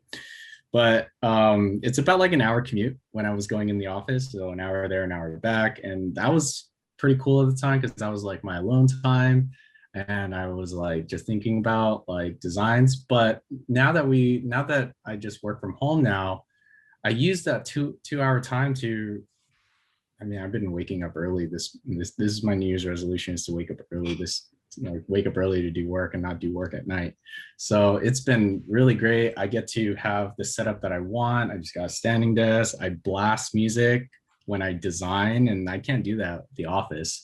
But it's about like an hour commute when I was going in the office. So an hour there, an hour back. And that was pretty cool at the time because that was like my alone time. And I was like just thinking about like designs. But now that I just work from home now, I use that two-hour time to, I mean, I've been waking up early. This is my New Year's resolution, is to wake up early wake up early to do work and not do work at night. So it's been really great. I get to have the setup that I want. I just got a standing desk. I blast music when I design, and I can't do that at the office.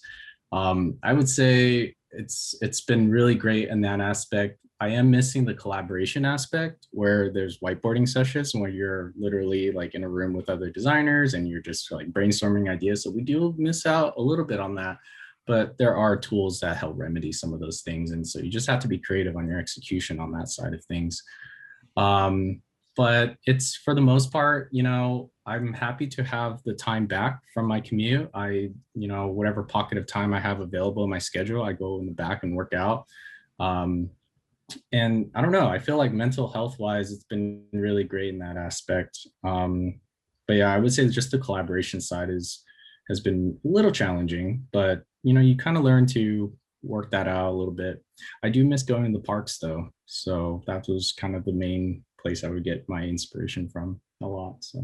I would say it's been really great in that aspect. I am missing the collaboration aspect where there's whiteboarding sessions where you're literally like in a room with other designers and you're just like brainstorming ideas. So we do miss out a little bit on that, but there are tools that help remedy some of those things. And so you just have to be creative on your execution on that side of things. But it's, for the most part, you know, I'm happy to have the time back from my commute. Whatever pocket of time I have available in my schedule, I go in the back and work out. And I don't know, I feel like mental health wise, it's been really great in that aspect. But yeah, I would say just the collaboration side has been a little challenging, but you know, you kind of learn to work that out a little bit. I do miss going to the parks though. So that was kind of the main place I would get my inspiration from a lot. So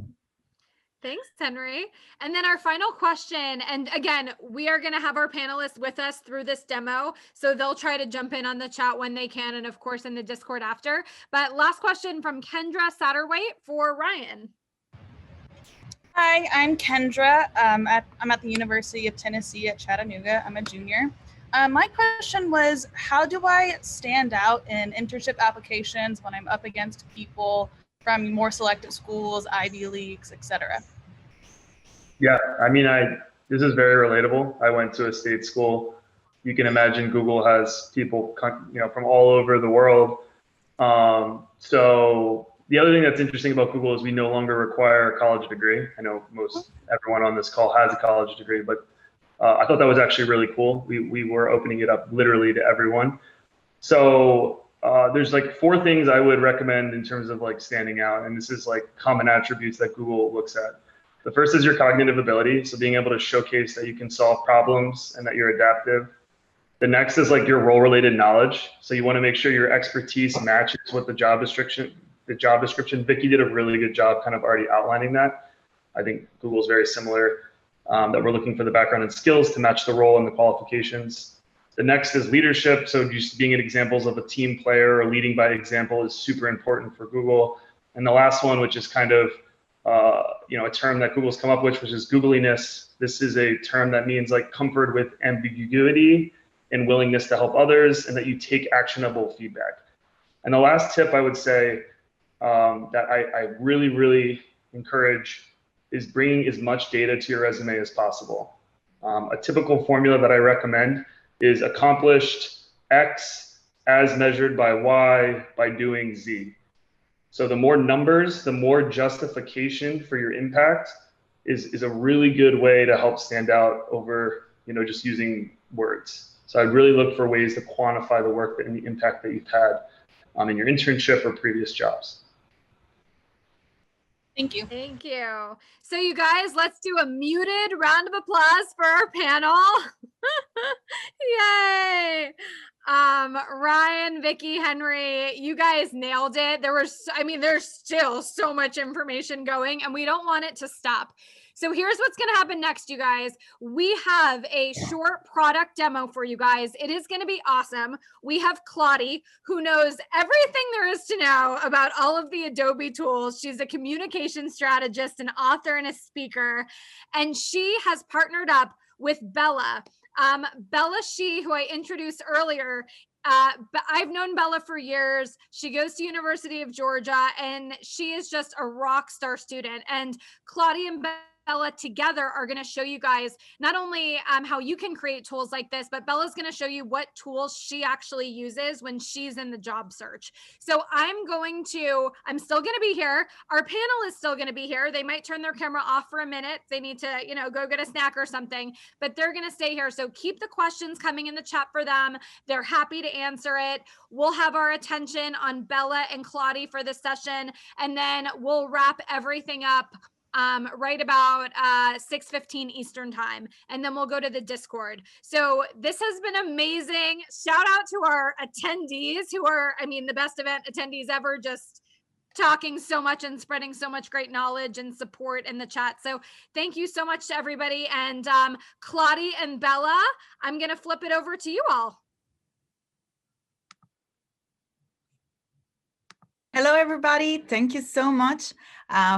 thanks, Henry. And then our final question, and again, we are going to have our panelists with us through this demo, so they'll try to jump in on the chat when they can, and of course in the Discord after. But last question from Kendra Satterwhite for Ryan. Hi, I'm Kendra. I'm at the University of Tennessee at Chattanooga. I'm a junior. My question was, how do I stand out in internship applications when I'm up against people from more selective schools, Ivy Leagues, etc.? Yeah, I mean, this is very relatable. I went to a state school. You can imagine Google has people, from all over the world. So the other thing that's interesting about Google is we no longer require a college degree. I know everyone on this call has a college degree, but I thought that was actually really cool. We were opening it up literally to everyone. So there's like 4 things I would recommend in terms of like standing out. And this is like common attributes that Google looks at. The first is your cognitive ability. So being able to showcase that you can solve problems and that you're adaptive. The next is like your role-related knowledge. So you want to make sure your expertise matches with the job description. Vicki did a really good job kind of already outlining that. I think Google's very similar, that we're looking for the background and skills to match the role and the qualifications. The next is leadership. So just being examples of a team player or leading by example is super important for Google. And the last one, which is kind of a term that Google's come up with, which is Googliness. This is a term that means like comfort with ambiguity and willingness to help others, and that you take actionable feedback. And the last tip I would say that I really, really encourage is bringing as much data to your resume as possible. A typical formula that I recommend is accomplished X as measured by Y by doing Z. So the more numbers, the more justification for your impact is a really good way to help stand out over just using words. So I'd really look for ways to quantify the work and the impact that you've had in your internship or previous jobs. Thank you. Thank you. So you guys, let's do a muted round of applause for our panel. Yay. Ryan, Vicki, Henry, you guys nailed it. There's still so much information going and we don't want it to stop. So here's what's going to happen next, you guys. We have a short product demo for you guys. It is going to be awesome. We have Kladi, who knows everything there is to know about all of the Adobe tools. She's a communication strategist, an author, and a speaker. And she has partnered up with Bella. Bella She, who I introduced earlier, I've known Bella for years. She goes to University of Georgia, and she is just a rock star student. And Claudia and Bella together are going to show you guys not only how you can create tools like this, but Bella's going to show you what tools she actually uses when she's in the job search. So I'm still going to be here. Our panel is still going to be here. They might turn their camera off for a minute. They need to, go get a snack or something, but they're going to stay here. So keep the questions coming in the chat for them. They're happy to answer it. We'll have our attention on Bella and Kladi for this session, and then we'll wrap everything up right about 6:15 Eastern time, and then we'll go to the Discord. So this has been amazing. Shout out to our attendees who are, the best event attendees ever, just talking so much and spreading so much great knowledge and support in the chat. So thank you so much to everybody. And Kladi and Bella, I'm going to flip it over to you all. Hello, everybody. Thank you so much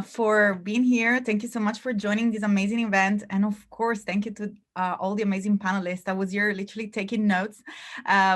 for being here. Thank you so much for joining this amazing event. And of course, thank you to all the amazing panelists. I was here literally taking notes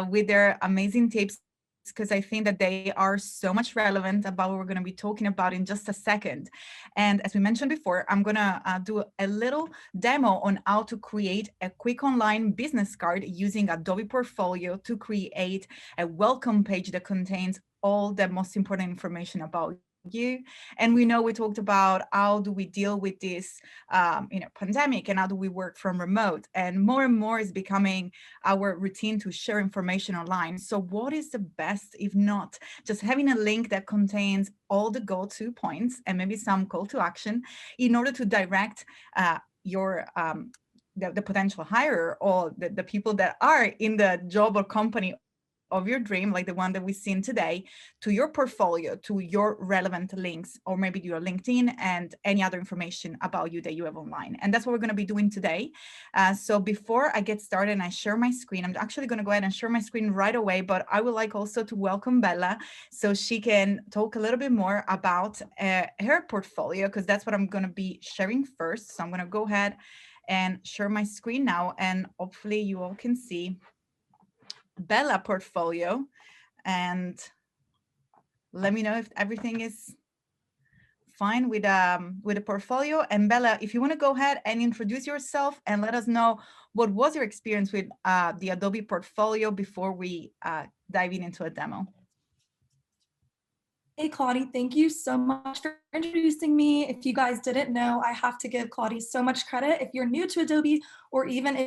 with their amazing tips, because I think that they are so much relevant about what we're going to be talking about in just a second. And as we mentioned before, I'm going to do a little demo on how to create a quick online business card using Adobe Portfolio to create a welcome page that contains all the most important information about you. And we talked about how do we deal with this pandemic, and how do we work from remote, and more is becoming our routine to share information online. So what is the best if not just having a link that contains all the go-to points and maybe some call to action in order to direct your the potential hirer, or the people that are in the job or company of your dream, like the one that we've seen today, to your portfolio, to your relevant links, or maybe your LinkedIn and any other information about you that you have online. And that's what we're going to be doing today. So before I get started and I share my screen, I'm actually going to go ahead and share my screen right away, but I would like also to welcome Bella so she can talk a little bit more about her portfolio, because that's what I'm going to be sharing first. So I'm going to go ahead and share my screen now, and hopefully you all can see Bella portfolio, and let me know if everything is fine with the portfolio. And Bella, if you want to go ahead and introduce yourself and let us know what was your experience with the Adobe portfolio before we dive into a demo. Hey, Kladi, thank you so much for introducing me. If you guys didn't know, I have to give Kladi so much credit. If you're new to Adobe, or even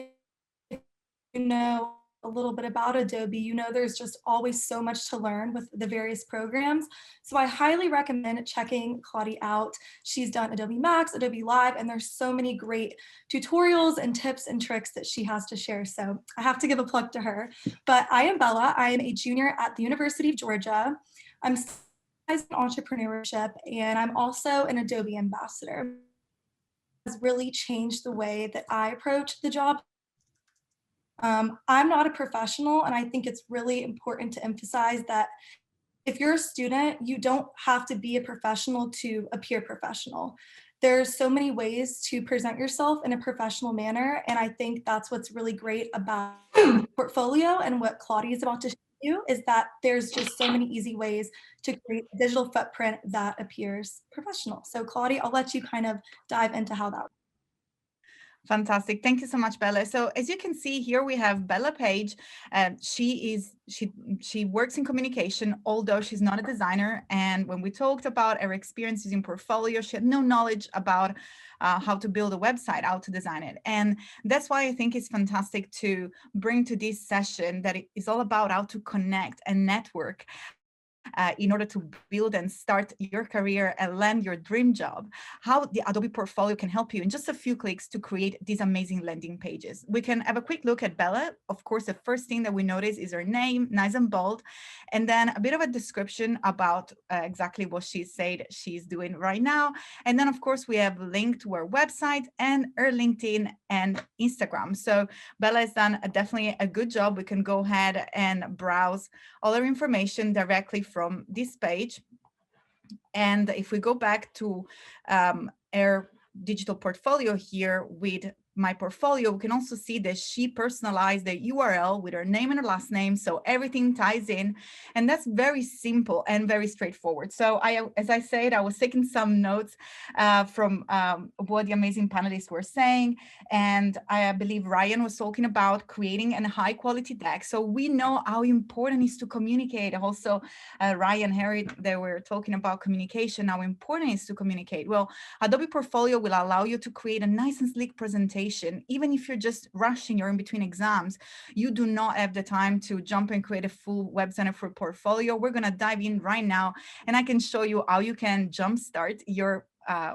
if you know a little bit about Adobe, there's just always so much to learn with the various programs. So I highly recommend checking Kladi out. She's done Adobe Max, Adobe Live, and there's so many great tutorials and tips and tricks that she has to share. So I have to give a plug to her. But I am Bella. I am a junior at the University of Georgia. I'm in entrepreneurship, and I'm also an Adobe ambassador. It has really changed the way that I approach the job. I'm not a professional, and I think it's really important to emphasize that if you're a student, you don't have to be a professional to appear professional. There's so many ways to present yourself in a professional manner, and I think that's what's really great about portfolio and what Kladi is about to show you, is that there's just so many easy ways to create a digital footprint that appears professional. So Kladi, I'll let you kind of dive into how that works. Fantastic. Thank you so much, Bella. So as you can see here, we have Bella Page. She works in communication, although she's not a designer. And when we talked about her experience using portfolio, she had no knowledge about how to build a website, how to design it. And that's why I think it's fantastic to bring to this session that it is all about how to connect and network in order to build and start your career and land your dream job, how the Adobe portfolio can help you in just a few clicks to create these amazing landing pages. We can have a quick look at Bella. Of course, the first thing that we notice is her name, nice and bold, and then a bit of a description about exactly what she said she's doing right now. And then, of course, we have a link to her website and her LinkedIn and Instagram. So Bella has done definitely a good job. We can go ahead and browse all our information directly from this page. And if we go back to our digital portfolio here with my portfolio, we can also see that she personalized the URL with her name and her last name, so everything ties in, and that's very simple and very straightforward. So as I said, I was taking some notes from what the amazing panelists were saying, and I believe Ryan was talking about creating a high quality deck. So we know how important it is to communicate. Also, Ryan, Harry, they were talking about communication, how important it is to communicate. Well, Adobe Portfolio will allow you to create a nice and sleek presentation. Even if you're just rushing or in between exams, you do not have the time to jump and create a full website for portfolio. We're going to dive in right now, and I can show you how you can jumpstart your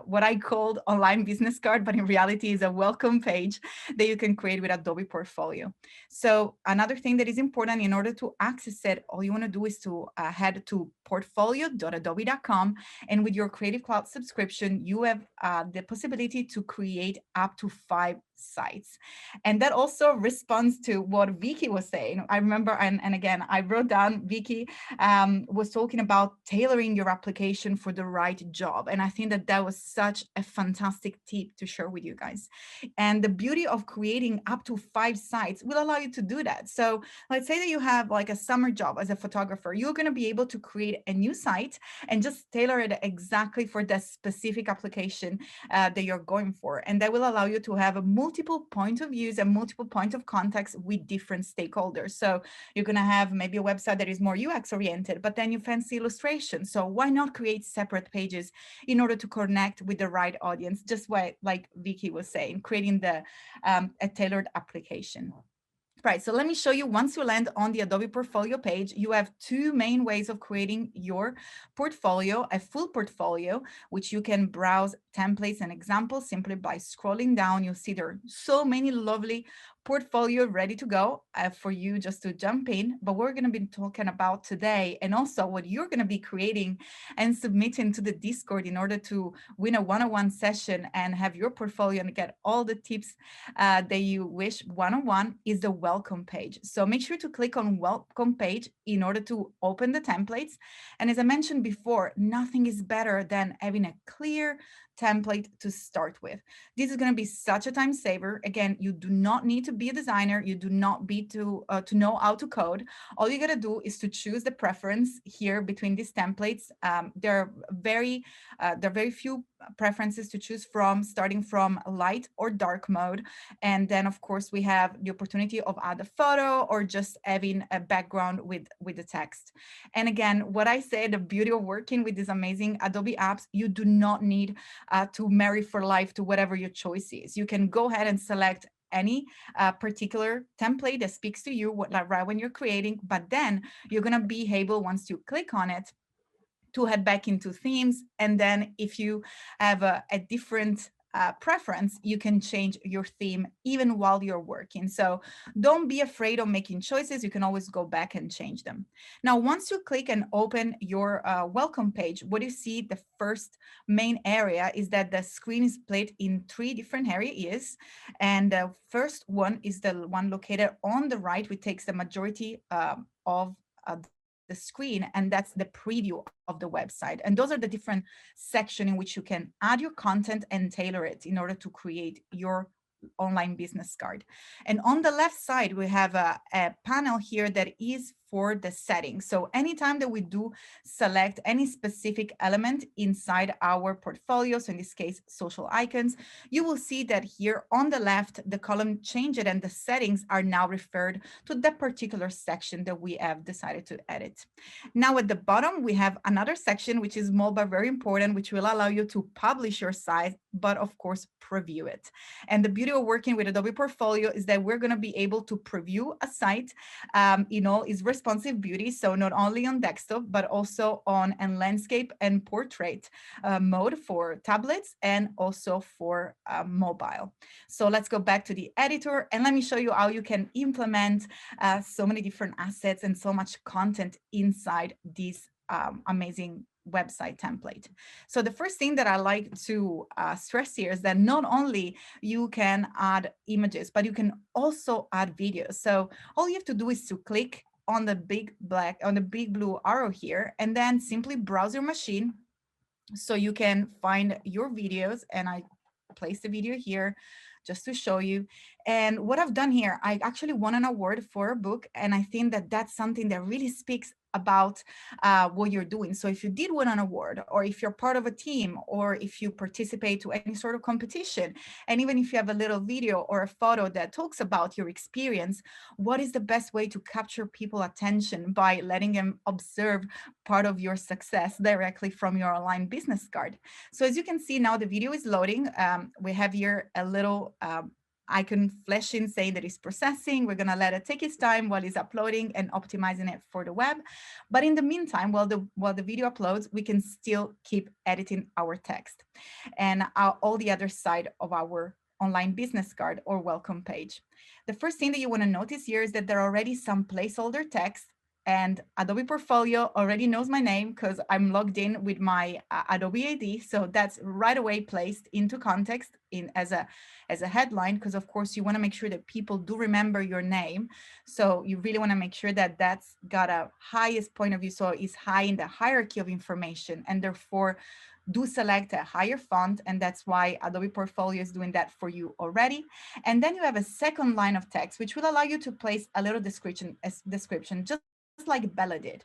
what I called online business card, but in reality is a welcome page that you can create with Adobe Portfolio. So another thing that is important, in order to access it, all you want to do is to head to portfolio.adobe.com, and with your Creative Cloud subscription, you have the possibility to create up to 5 sites. And that also responds to what Vicki was saying. I remember, and again, I wrote down, Vicki was talking about tailoring your application for the right job. And I think that that was such a fantastic tip to share with you guys. And the beauty of creating up to 5 sites will allow you to do that. So let's say that you have like a summer job as a photographer, you're going to be able to create a new site and just tailor it exactly for the specific application that you're going for. And that will allow you to have multiple point of views and multiple point of contacts with different stakeholders. So you're going to have maybe a website that is more UX oriented, but then you fancy illustration. So why not create separate pages in order to connect with the right audience? Just like Vicki was saying, creating the a tailored application. Right, so let me show you, once you land on the Adobe Portfolio page, you have 2 main ways of creating your portfolio: a full portfolio, which you can browse templates and examples simply by scrolling down. You'll see there are so many lovely portfolio ready to go for you just to jump in. But we're going to be talking about today, and also what you're going to be creating and submitting to the Discord in order to win a one-on-one session and have your portfolio and get all the tips that you wish one-on-one, is the welcome page. So make sure to click on welcome page in order to open the templates. And as I mentioned before, nothing is better than having a clear template to start with. This is going to be such a time saver. Again, you do not need to be a designer. You do not need to know how to code. All you got to do is to choose the preference here between these templates. There are very few preferences to choose from, starting from light or dark mode. And then, of course, we have the opportunity of add a photo or just having a background with the text. And again, what I said, the beauty of working with these amazing Adobe apps, you do not need to marry for life to whatever your choice is. You can go ahead and select any particular template that speaks to you right when you're creating, but then you're going to be able, once you click on it, to head back into themes. And then if you have a different preference, you can change your theme even while you're working. So don't be afraid of making choices. You can always go back and change them. Now, once you click and open your welcome page, what you see, the first main area is that the screen is split in 3 different areas. And the first one is the one located on the right, which takes the majority of the screen, and that's the preview of the website. And those are the different sections in which you can add your content and tailor it in order to create your online business card. And on the left side, we have a panel here that is for the settings. So anytime that we do select any specific element inside our portfolio, so in this case, social icons, you will see that here on the left, the column changed and the settings are now referred to that particular section that we have decided to edit. Now at the bottom, we have another section, which is small but very important, which will allow you to publish your site, but of course, preview it. And the beauty of working with Adobe Portfolio is that we're going to be able to preview a site, is responsive responsive beauty. So not only on desktop, but also on and landscape and portrait mode for tablets and also for mobile. So let's go back to the editor and let me show you how you can implement so many different assets and so much content inside this amazing website template. So the first thing that I like to stress here is that not only you can add images, but you can also add videos. So all you have to do is to click on the big blue arrow here, and then simply browse your machine so you can find your videos. And I place the video here just to show you. And what I've done here, I actually won an award for a book, and I think that that's something that really speaks about what you're doing. So if you did win an award, or if you're part of a team, or if you participate to any sort of competition, and even if you have a little video or a photo that talks about your experience, what is the best way to capture people's attention by letting them observe part of your success directly from your online business card? So as you can see now, the video is loading. We have here a little icon flashing saying that it's processing. We're gonna let it take its time while it's uploading and optimizing it for the web. But in the meantime, while the video uploads, we can still keep editing our text and all the other side of our online business card or welcome page. The first thing that you want to notice here is that there are already some placeholder text, and Adobe Portfolio already knows my name because I'm logged in with my Adobe ID. So that's right away placed into context as a headline, because of course you want to make sure that people do remember your name. So you really want to make sure that that's got a highest point of view. So it's high in the hierarchy of information, and therefore do select a higher font, and that's why Adobe Portfolio is doing that for you already. And then you have a second line of text, which will allow you to place a little description just like Bella did.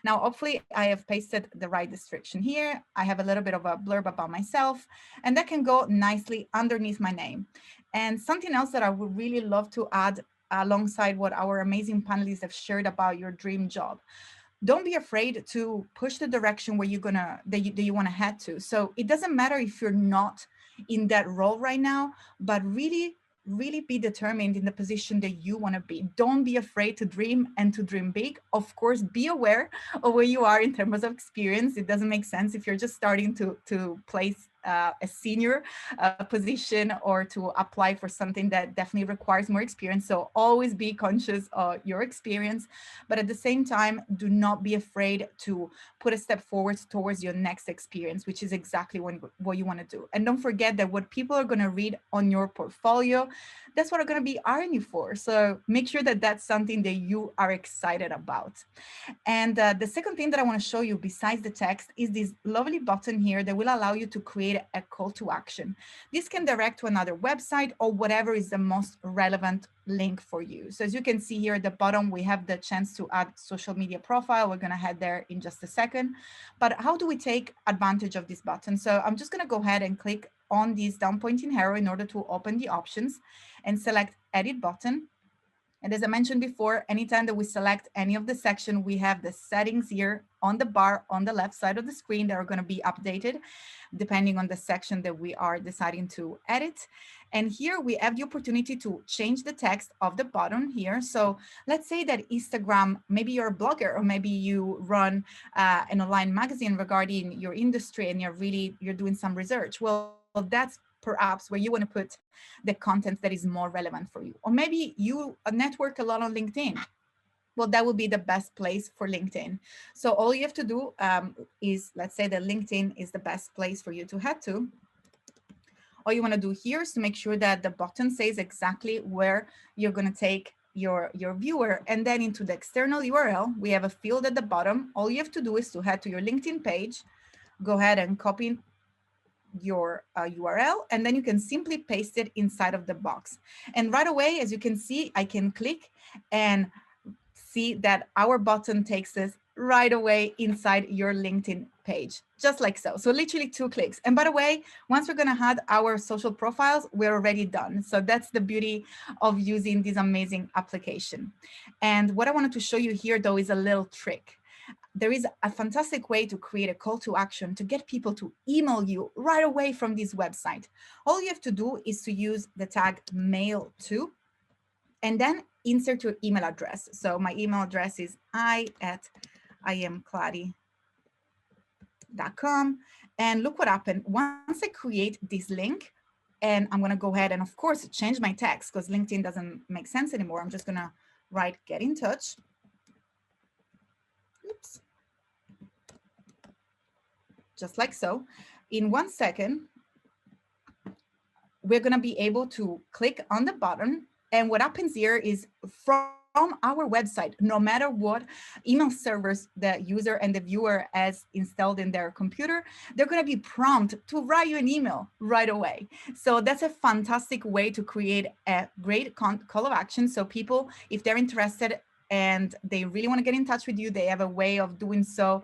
Now, hopefully I have pasted the right description here. I have a little bit of a blurb about myself, and that can go nicely underneath my name. And something else that I would really love to add alongside what our amazing panelists have shared about your dream job. Don't be afraid to push the direction where you're that you want to head to. So it doesn't matter if you're not in that role right now, but really be determined in the position that you want to be. Don't be afraid to dream and to dream big. Of course, be aware of where you are in terms of experience. It doesn't make sense if you're just starting to place a senior position or to apply for something that definitely requires more experience. So always be conscious of your experience, but at the same time, do not be afraid to put a step forward towards your next experience, which is exactly what you want to do. And don't forget that what people are going to read on your portfolio, that's what are going to be hiring you for. So make sure that that's something that you are excited about. And the second thing that I want to show you besides the text is this lovely button here that will allow you to create a call to action. This can direct to another website or whatever is the most relevant link for you. So as you can see here at the bottom, we have the chance to add social media profile. We're going to head there in just a second. But how do we take advantage of this button? So I'm just going to go ahead and click on this down pointing arrow in order to open the options and select edit button. And as I mentioned before, anytime that we select any of the section, we have the settings here on the bar on the left side of the screen that are going to be updated depending on the section that we are deciding to edit. And here we have the opportunity to change the text of the button here. So let's say that Instagram, maybe you're a blogger, or maybe you run an online magazine regarding your industry and you're doing some research. Well, that's perhaps where you want to put the content that is more relevant for you. Or maybe you network a lot on LinkedIn. Well, that would be the best place for LinkedIn. So all you have to do is, let's say that LinkedIn is the best place for you to head to. All you want to do here is to make sure that the button says exactly where you're going to take your viewer. And then into the external URL, we have a field at the bottom. All you have to do is to head to your LinkedIn page, go ahead and copy your URL, and then you can simply paste it inside of the box. And right away, as you can see, I can click and see that our button takes us right away inside your LinkedIn page, just like so. So literally 2 clicks. And by the way, once we're going to add our social profiles, we're already done. So that's the beauty of using this amazing application. And what I wanted to show you here, though, is a little trick. There is a fantastic way to create a call to action to get people to email you right away from this website. All you have to do is to use the tag mail to, and then insert your email address. So my email address is i@iamkladi.com. And look what happened. Once I create this link, and I'm gonna go ahead and of course change my text because LinkedIn doesn't make sense anymore. I'm just gonna write get in touch. Oops. Just like so. In 1 second, we're gonna be able to click on the button. And what happens here is from our website, no matter what email servers the user and the viewer has installed in their computer, they're going to be prompted to write you an email right away. So that's a fantastic way to create a great call of action. So people, if they're interested and they really want to get in touch with you, they have a way of doing so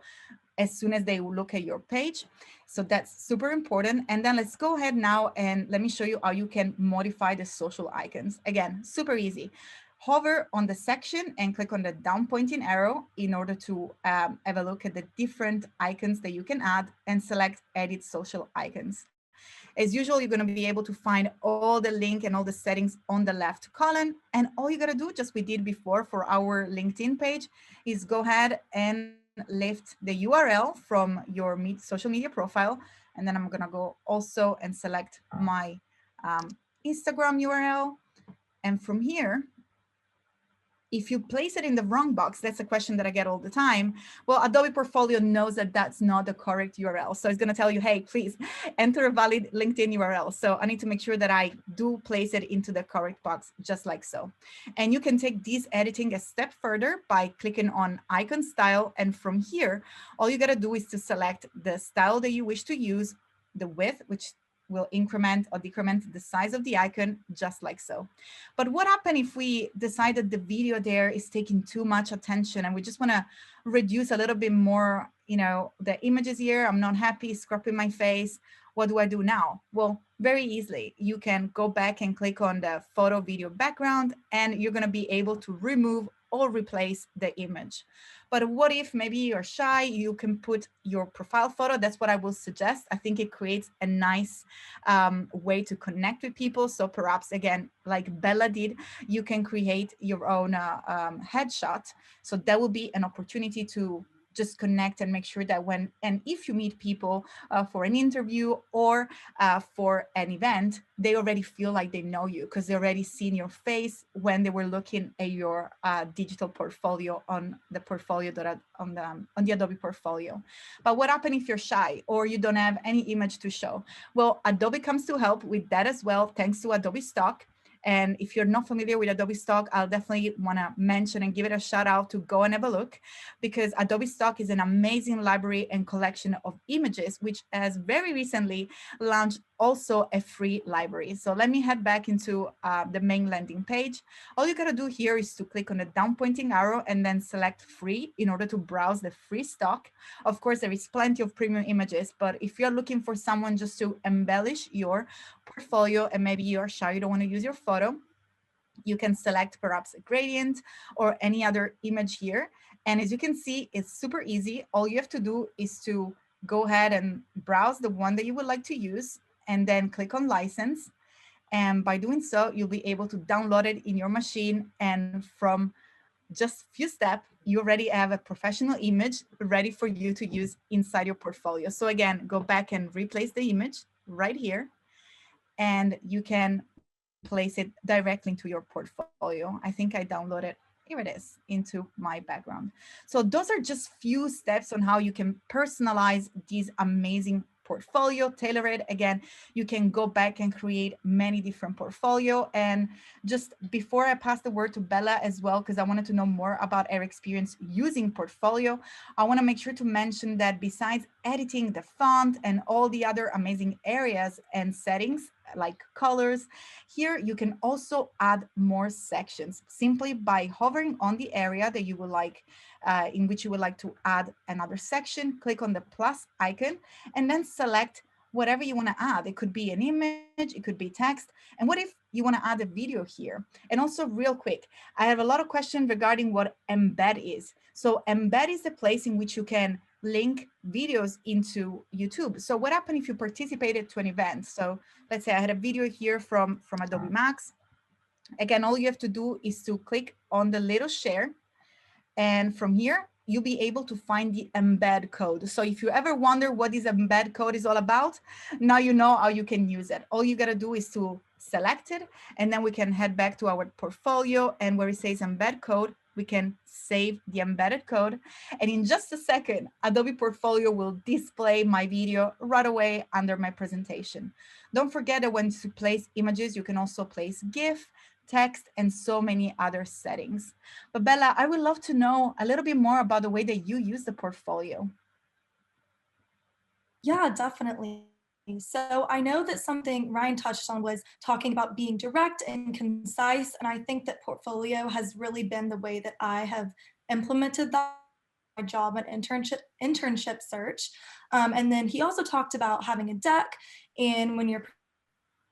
as soon as they look at your page. So that's super important. And then let's go ahead now and let me show you how you can modify the social icons. Again, super easy. Hover on the section and click on the down pointing arrow in order to have a look at the different icons that you can add and select edit social icons. As usual, you're going to be able to find all the link and all the settings on the left column. And all you got to do, just we did before for our LinkedIn page, is go ahead and lift the URL from your social media profile. And then I'm going to go also and select my Instagram URL. And from here, if you place it in the wrong box, that's a question that I get all the time. Well, Adobe Portfolio knows that that's not the correct URL. So it's going to tell you, hey, please enter a valid LinkedIn URL. So I need to make sure that I do place it into the correct box, just like so. And you can take this editing a step further by clicking on icon style. And from here, all you got to do is to select the style that you wish to use, the width, which will increment or decrement the size of the icon, just like so. But what happens if we decide that the video there is taking too much attention and we just want to reduce a little bit more, the images here, I'm not happy, scrubbing my face. What do I do now? Well, very easily, you can go back and click on the photo video background and you're going to be able to remove or replace the image. But what if maybe you're shy, you can put your profile photo. That's what I will suggest. I think it creates a nice way to connect with people. So perhaps, again, like Bella did, you can create your own headshot. So that will be an opportunity to just connect and make sure that when and if you meet people for an interview or for an event, they already feel like they know you because they already seen your face when they were looking at your digital portfolio on the portfolio on the Adobe Portfolio. But what happens if you're shy or you don't have any image to show? Well, Adobe comes to help with that as well, thanks to Adobe Stock. And if you're not familiar with Adobe Stock, I'll definitely want to mention and give it a shout out to go and have a look, because Adobe Stock is an amazing library and collection of images, which has very recently launched also a free library. So let me head back into the main landing page. All you got to do here is to click on the down pointing arrow and then select free in order to browse the free stock. Of course, there is plenty of premium images, but if you're looking for someone just to embellish your portfolio and maybe you're shy, you don't want to use your photo, you can select perhaps a gradient or any other image here. And as you can see, it's super easy. All you have to do is to go ahead and browse the one that you would like to use and then click on license. And by doing so, you'll be able to download it in your machine. And from just a few steps, you already have a professional image ready for you to use inside your portfolio. So again, go back and replace the image right here. And you can place it directly into your portfolio. I think I downloaded, here it is, into my background. So those are just few steps on how you can personalize these amazing portfolio, tailor it. Again, you can go back and create many different portfolio. And just before I pass the word to Bella as well, because I wanted to know more about her experience using portfolio, I want to make sure to mention that besides editing the font and all the other amazing areas and settings like colors, here you can also add more sections simply by hovering on the area that you would like in which you would like to add another section. Click on the plus icon and then select whatever you want to add. It could be an image, it could be text. And what if you want to add a video here? And also real quick, I have a lot of questions regarding what embed is. So embed is the place in which you can link videos into YouTube. So what happened if you participated to an event? So let's say I had a video here from Adobe Max. Again, all you have to do is to click on the little share. And from here, you'll be able to find the embed code. So if you ever wonder what this embed code is all about, now you know how you can use it. All you gotta do is to select it, and then we can head back to our portfolio, and where it says embed code, we can save the embedded code. And in just a second, Adobe Portfolio will display my video right away under my presentation. Don't forget that when you place images, you can also place GIF, text, and so many other settings. But Bella, I would love to know a little bit more about the way that you use the portfolio. Yeah, definitely. So I know that something Ryan touched on was talking about being direct and concise. And I think that portfolio has really been the way that I have implemented that my job and internship search. And then he also talked about having a deck, and when you're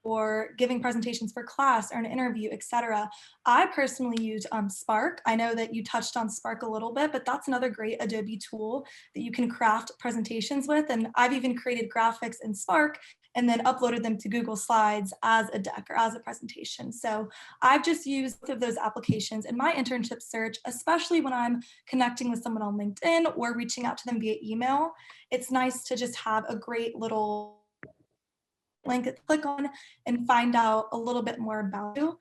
or giving presentations for class or an interview, etc. I personally use Spark. I know that you touched on Spark a little bit, but that's another great Adobe tool that you can craft presentations with. And I've even created graphics in Spark and then uploaded them to Google Slides as a deck or as a presentation. So I've just used both of those applications in my internship search, especially when I'm connecting with someone on LinkedIn or reaching out to them via email. It's nice to just have a great little link to click on and find out a little bit more about you.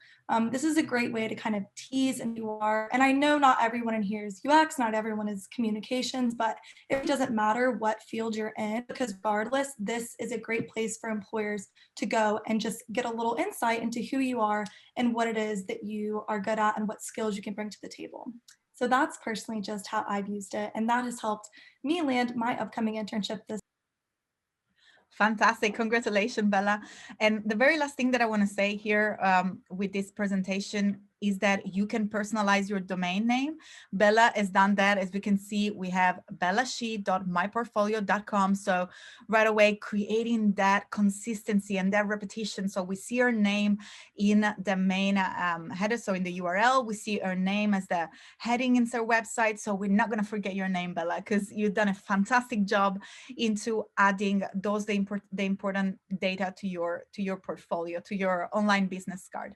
This is a great way to kind of tease and you are. And I know not everyone in here is UX, not everyone is communications, but it doesn't matter what field you're in, because regardless, this is a great place for employers to go and just get a little insight into who you are and what it is that you are good at and what skills you can bring to the table. So that's personally just how I've used it. And that has helped me land my upcoming internship this. Fantastic. Congratulations, Bella. And the very last thing that I want to say here with this presentation is that you can personalize your domain name. Bella has done that. As we can see, we have bellashi.myportfolio.com. So right away, creating that consistency and that repetition. So we see her name in the main header. So in the URL, we see her name as the heading into our website. So we're not going to forget your name, Bella, because you've done a fantastic job into adding those the important data to your portfolio, to your online business card.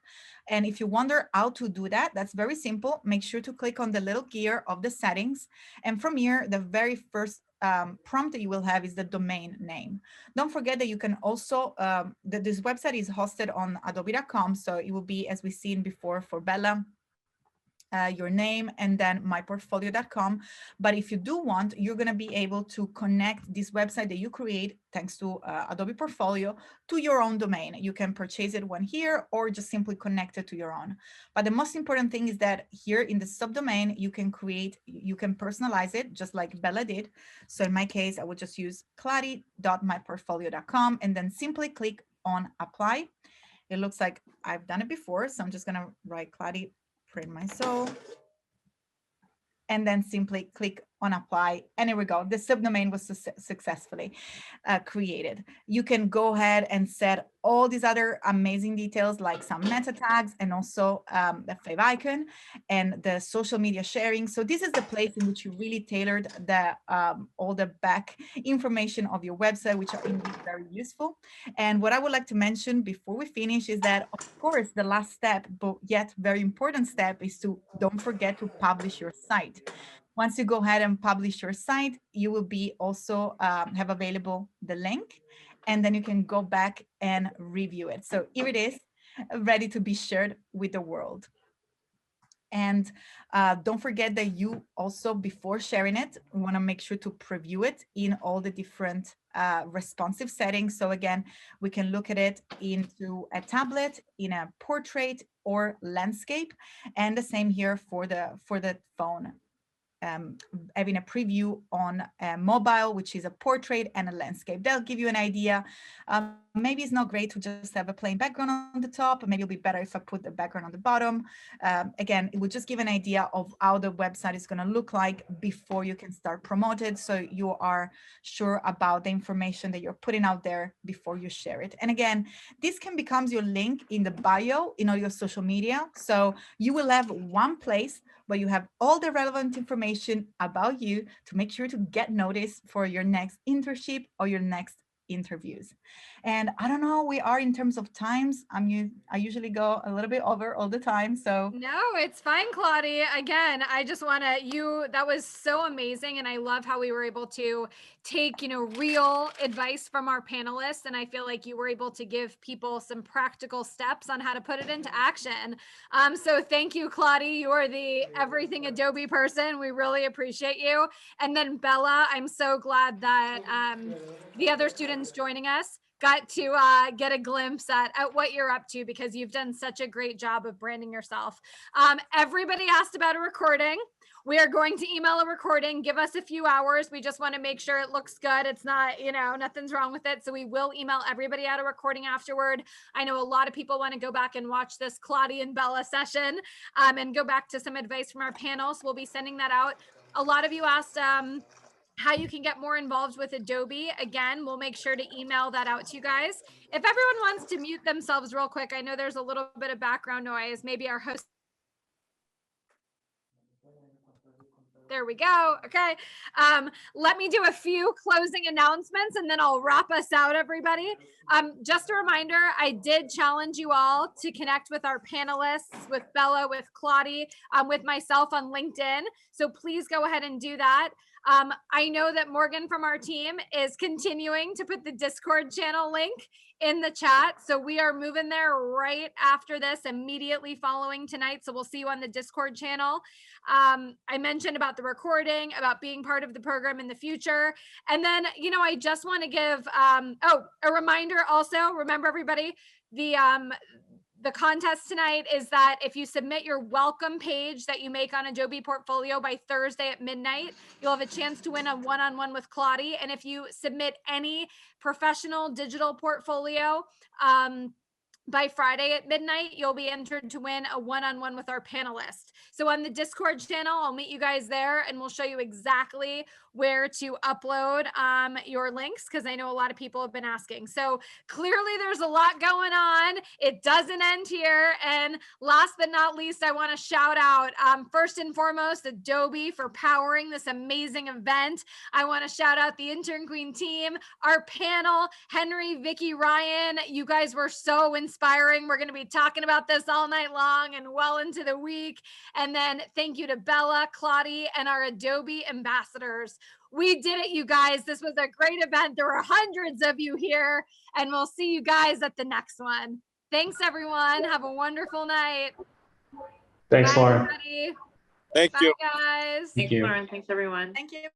And if you wonder how to do that, that's very simple. Make sure to click on the little gear of the settings. And from here, the very first prompt that you will have is the domain name. Don't forget that you can also, that this website is hosted on adobe.com. So it will be, as we've seen before for Bella, your name and then myportfolio.com. But if you do want, you're going to be able to connect this website that you create thanks to Adobe Portfolio to your own domain. You can purchase it one here or just simply connect it to your own. But the most important thing is that here in the subdomain, you can personalize it just like Bella did. So in my case, I would just use kladi.myportfolio.com and then simply click on apply. It looks like I've done it before. So I'm just going to write Kladi print my soul, and then simply click on apply. And here we go. The subdomain was successfully created. You can go ahead and set all these other amazing details like some meta tags and also the favicon and the social media sharing. So this is the place in which you really tailored the all the back information of your website, which are indeed very useful. And what I would like to mention before we finish is that, of course, the last step, but yet very important step, is to don't forget to publish your site. Once you go ahead and publish your site, you will be also have available the link, and then you can go back and review it. So here it is, ready to be shared with the world. And don't forget that you also, before sharing it, want to make sure to preview it in all the different responsive settings. So again, we can look at it into a tablet, in a portrait or landscape, and the same here for the phone. Having a preview on a mobile, which is a portrait and a landscape. That'll give you an idea. Maybe it's not great to just have a plain background on the top. Maybe it'll be better if I put the background on the bottom. Again, it will just give an idea of how the website is going to look like before you can start promoting, so you are sure about the information that you're putting out there before you share it. And again, this can become your link in the bio in all your social media. So you will have one place where you have all the relevant information about you to make sure to get noticed for your next internship or your next interviews. And I don't know, we are in terms of times. I usually go a little bit over all the time. So no, it's fine, Kladi. Again, I just want to, that was so amazing. And I love how we were able to take, real advice from our panelists. And I feel like you were able to give people some practical steps on how to put it into action. So thank you, Kladi. You are the everything Adobe person. We really appreciate you. And then Bella, I'm so glad that the other students joining us got to get a glimpse at what you're up to, because you've done such a great job of branding yourself. Everybody asked about a recording. We are going to email a recording. Give us a few hours. We just want to make sure it looks good. It's not, nothing's wrong with it. So we will email everybody out a recording afterward. I know a lot of people want to go back and watch this Kladi and Bella session and go back to some advice from our panel. So we'll be sending that out. A lot of you asked how you can get more involved with Adobe. Again, we'll make sure to email that out to you guys. If everyone wants to mute themselves real quick, I know there's a little bit of background noise. Maybe our host. There we go. Okay. Let me do a few closing announcements and then I'll wrap us out, everybody. Just a reminder, I did challenge you all to connect with our panelists, with Bella, with Kladi, with myself on LinkedIn. So please go ahead and do that. I know that Morgan from our team is continuing to put the Discord channel link in the chat. So we are moving there right after this, immediately following tonight. So we'll see you on the Discord channel. I mentioned about the recording, about being part of the program in the future. And then, I just want to give, a reminder also, remember everybody, the contest tonight is that if you submit your welcome page that you make on Adobe Portfolio by Thursday at midnight, you'll have a chance to win a one-on-one with Kladi. And if you submit any professional digital portfolio, by Friday at midnight, you'll be entered to win a one-on-one with our panelist. So on the Discord channel, I'll meet you guys there and we'll show you exactly where to upload your links, because I know a lot of people have been asking. So clearly there's a lot going on. It doesn't end here. And last but not least, I want to shout out, first and foremost, Adobe for powering this amazing event. I want to shout out the Intern Queen team, our panel, Henry, Vicki, Ryan. You guys were so inspiring. We're going to be talking about this all night long and well into the week. And then thank you to Bella, Kladi, and our Adobe ambassadors. We did it, you guys. This was a great event. There were hundreds of you here, and we'll see you guys at the next one. Thanks, everyone. Have a wonderful night. Thanks, Bye, Lauren. everybody. Thank Bye, you. guys. Thanks, Lauren. Thanks, everyone. thank you.